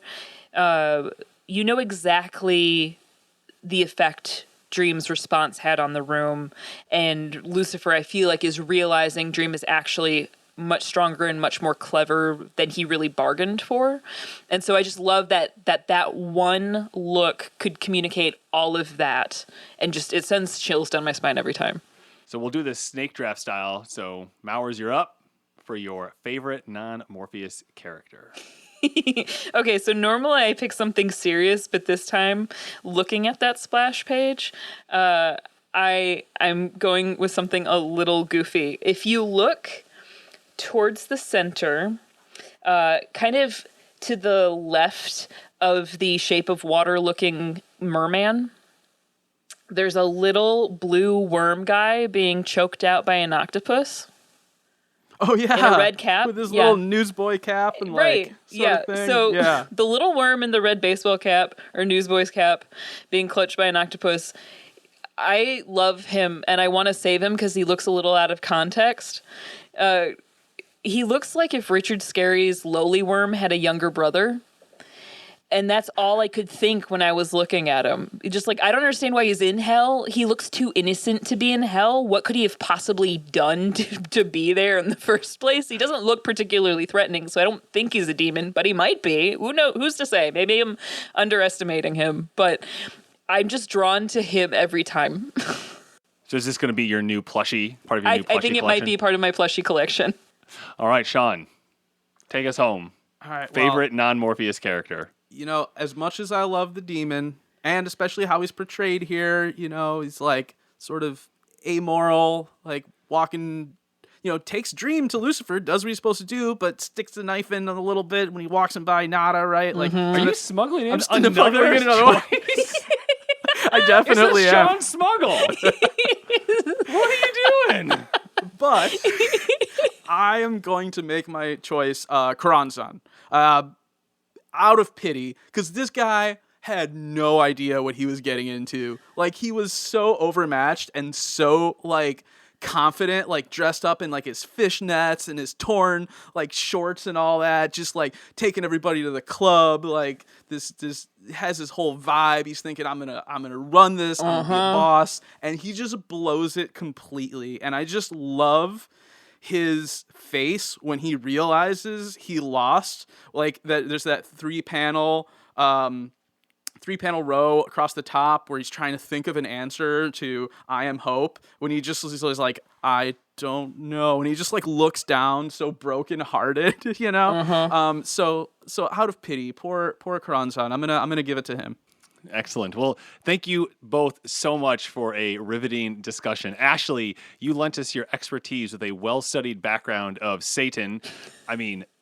Speaker 4: you know exactly the effect Dream's response had on the room. And Lucifer, I feel like, is realizing Dream is actually much stronger and much more clever than he really bargained for. And so I just love that one look could communicate all of that, and just it sends chills down my spine every time.
Speaker 3: So we'll do this snake draft style. So Mowers, you're up for your favorite non-Morpheus character.
Speaker 4: Okay, so normally I pick something serious, but this time, looking at that splash page, I'm going with something a little goofy. If you look towards the center, kind of to the left of the Shape of Water looking merman, there's a little blue worm guy being choked out by an octopus.
Speaker 5: Oh yeah,
Speaker 4: in a red cap
Speaker 5: with his little newsboy cap and
Speaker 4: right,
Speaker 5: sort of thing.
Speaker 4: So the little worm in the red baseball cap or newsboy's cap being clutched by an octopus. I love him and I want to save him because he looks a little out of context. He looks like if Richard Scarry's lowly worm had a younger brother. And that's all I could think when I was looking at him. Just like, I don't understand why he's in hell. He looks too innocent to be in hell. What could he have possibly done to be there in the first place? He doesn't look particularly threatening, so I don't think he's a demon, but he might be. Who knows? Who's to say? Maybe I'm underestimating him, but I'm just drawn to him every time.
Speaker 3: So is this going to be your new plushie, part of your new plushie collection?
Speaker 4: I think it might be part of my plushie collection.
Speaker 3: All right, Sean, take us home.
Speaker 5: All right,
Speaker 3: favorite non-Morpheus character.
Speaker 5: You know, as much as I love the demon, and especially how he's portrayed here, you know, he's like sort of amoral, like walking, you know, takes Dream to Lucifer, does what he's supposed to do, but sticks the knife in a little bit when he walks him by Nada, right? Like,
Speaker 3: Are you smuggling in
Speaker 5: I'm
Speaker 3: another
Speaker 5: one? I definitely am.
Speaker 3: Sean Smuggle. What are you doing?
Speaker 5: But I am going to make my choice, Karanzan. Out of pity, because this guy had no idea what he was getting into. Like, he was so overmatched and so, like, confident, like, dressed up in, like, his fishnets and his torn, like, shorts and all that, just, like, taking everybody to the club, like, this has his whole vibe. He's thinking, I'm gonna run this, I'm gonna be a boss, and he just blows it completely. And I just love his face when he realizes he lost. Like, that there's that three panel row across the top where he's trying to think of an answer to I am hope, when he just is like, I don't know, and he just like looks down so brokenhearted, you know. So out of pity, poor Karanzan, I'm gonna give it to him.
Speaker 3: Excellent. Well, thank you both so much for a riveting discussion. Ashley, you lent us your expertise with a well-studied background of Satan,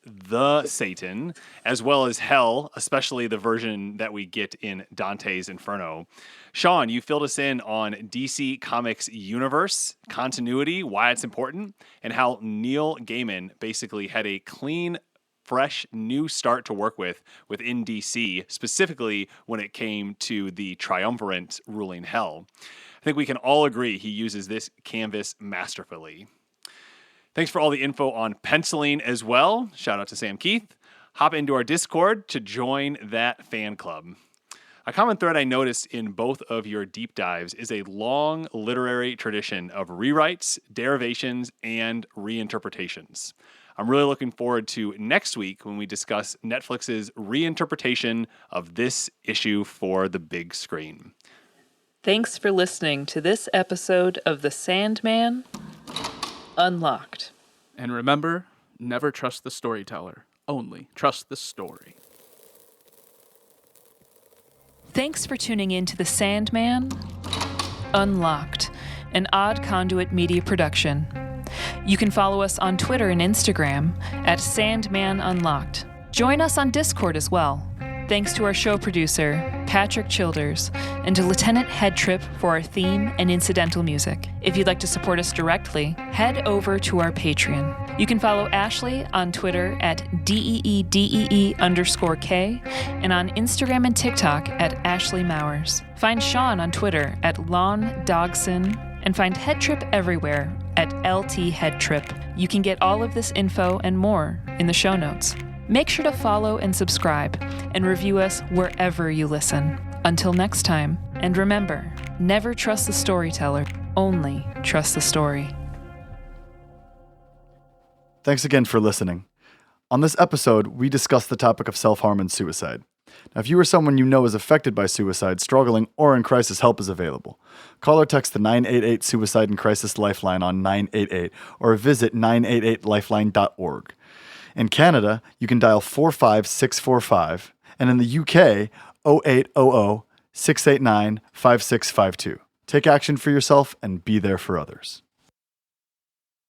Speaker 3: the Satan, as well as hell, especially the version that we get in Dante's Inferno. Sean, you filled us in on DC Comics universe, continuity, why it's important, and how Neil Gaiman basically had a clean, fresh new start to work with within DC, specifically when it came to the triumvirate ruling hell. I think we can all agree he uses this canvas masterfully. Thanks for all the info on penciling as well. Shout out to Sam Keith. Hop into our Discord to join that fan club. A common thread I noticed in both of your deep dives is a long literary tradition of rewrites, derivations, and reinterpretations. I'm really looking forward to next week when we discuss Netflix's reinterpretation of this issue for the big screen.
Speaker 4: Thanks for listening to this episode of the Sandman Unlocked.
Speaker 5: And remember, never trust the storyteller. Only trust the story.
Speaker 4: Thanks for tuning in to the Sandman Unlocked, an Odd Conduit Media production. You can follow us on Twitter and Instagram at Sandman Unlocked. Join us on Discord as well. Thanks to our show producer, Patrick Childers, and to Lieutenant Headtrip for our theme and incidental music. If you'd like to support us directly, head over to our Patreon. You can follow Ashley on Twitter at DEEDEE_K and on Instagram and TikTok at Ashley Mowers. Find Sean on Twitter at Lon Dogson and find Headtrip everywhere at LT Headtrip. You can get all of this info and more in the show notes. Make sure to follow and subscribe and review us wherever you listen. Until next time, and remember, never trust the storyteller, only trust the story.
Speaker 2: Thanks again for listening. On this episode, we discussed the topic of self-harm and suicide. Now, if you or someone you know is affected by suicide, struggling, or in crisis, help is available. Call or text the 988 Suicide and Crisis Lifeline on 988 or visit 988lifeline.org. In Canada, you can dial 45645, and in the UK, 0800 689 5652. Take action for yourself and be there for others.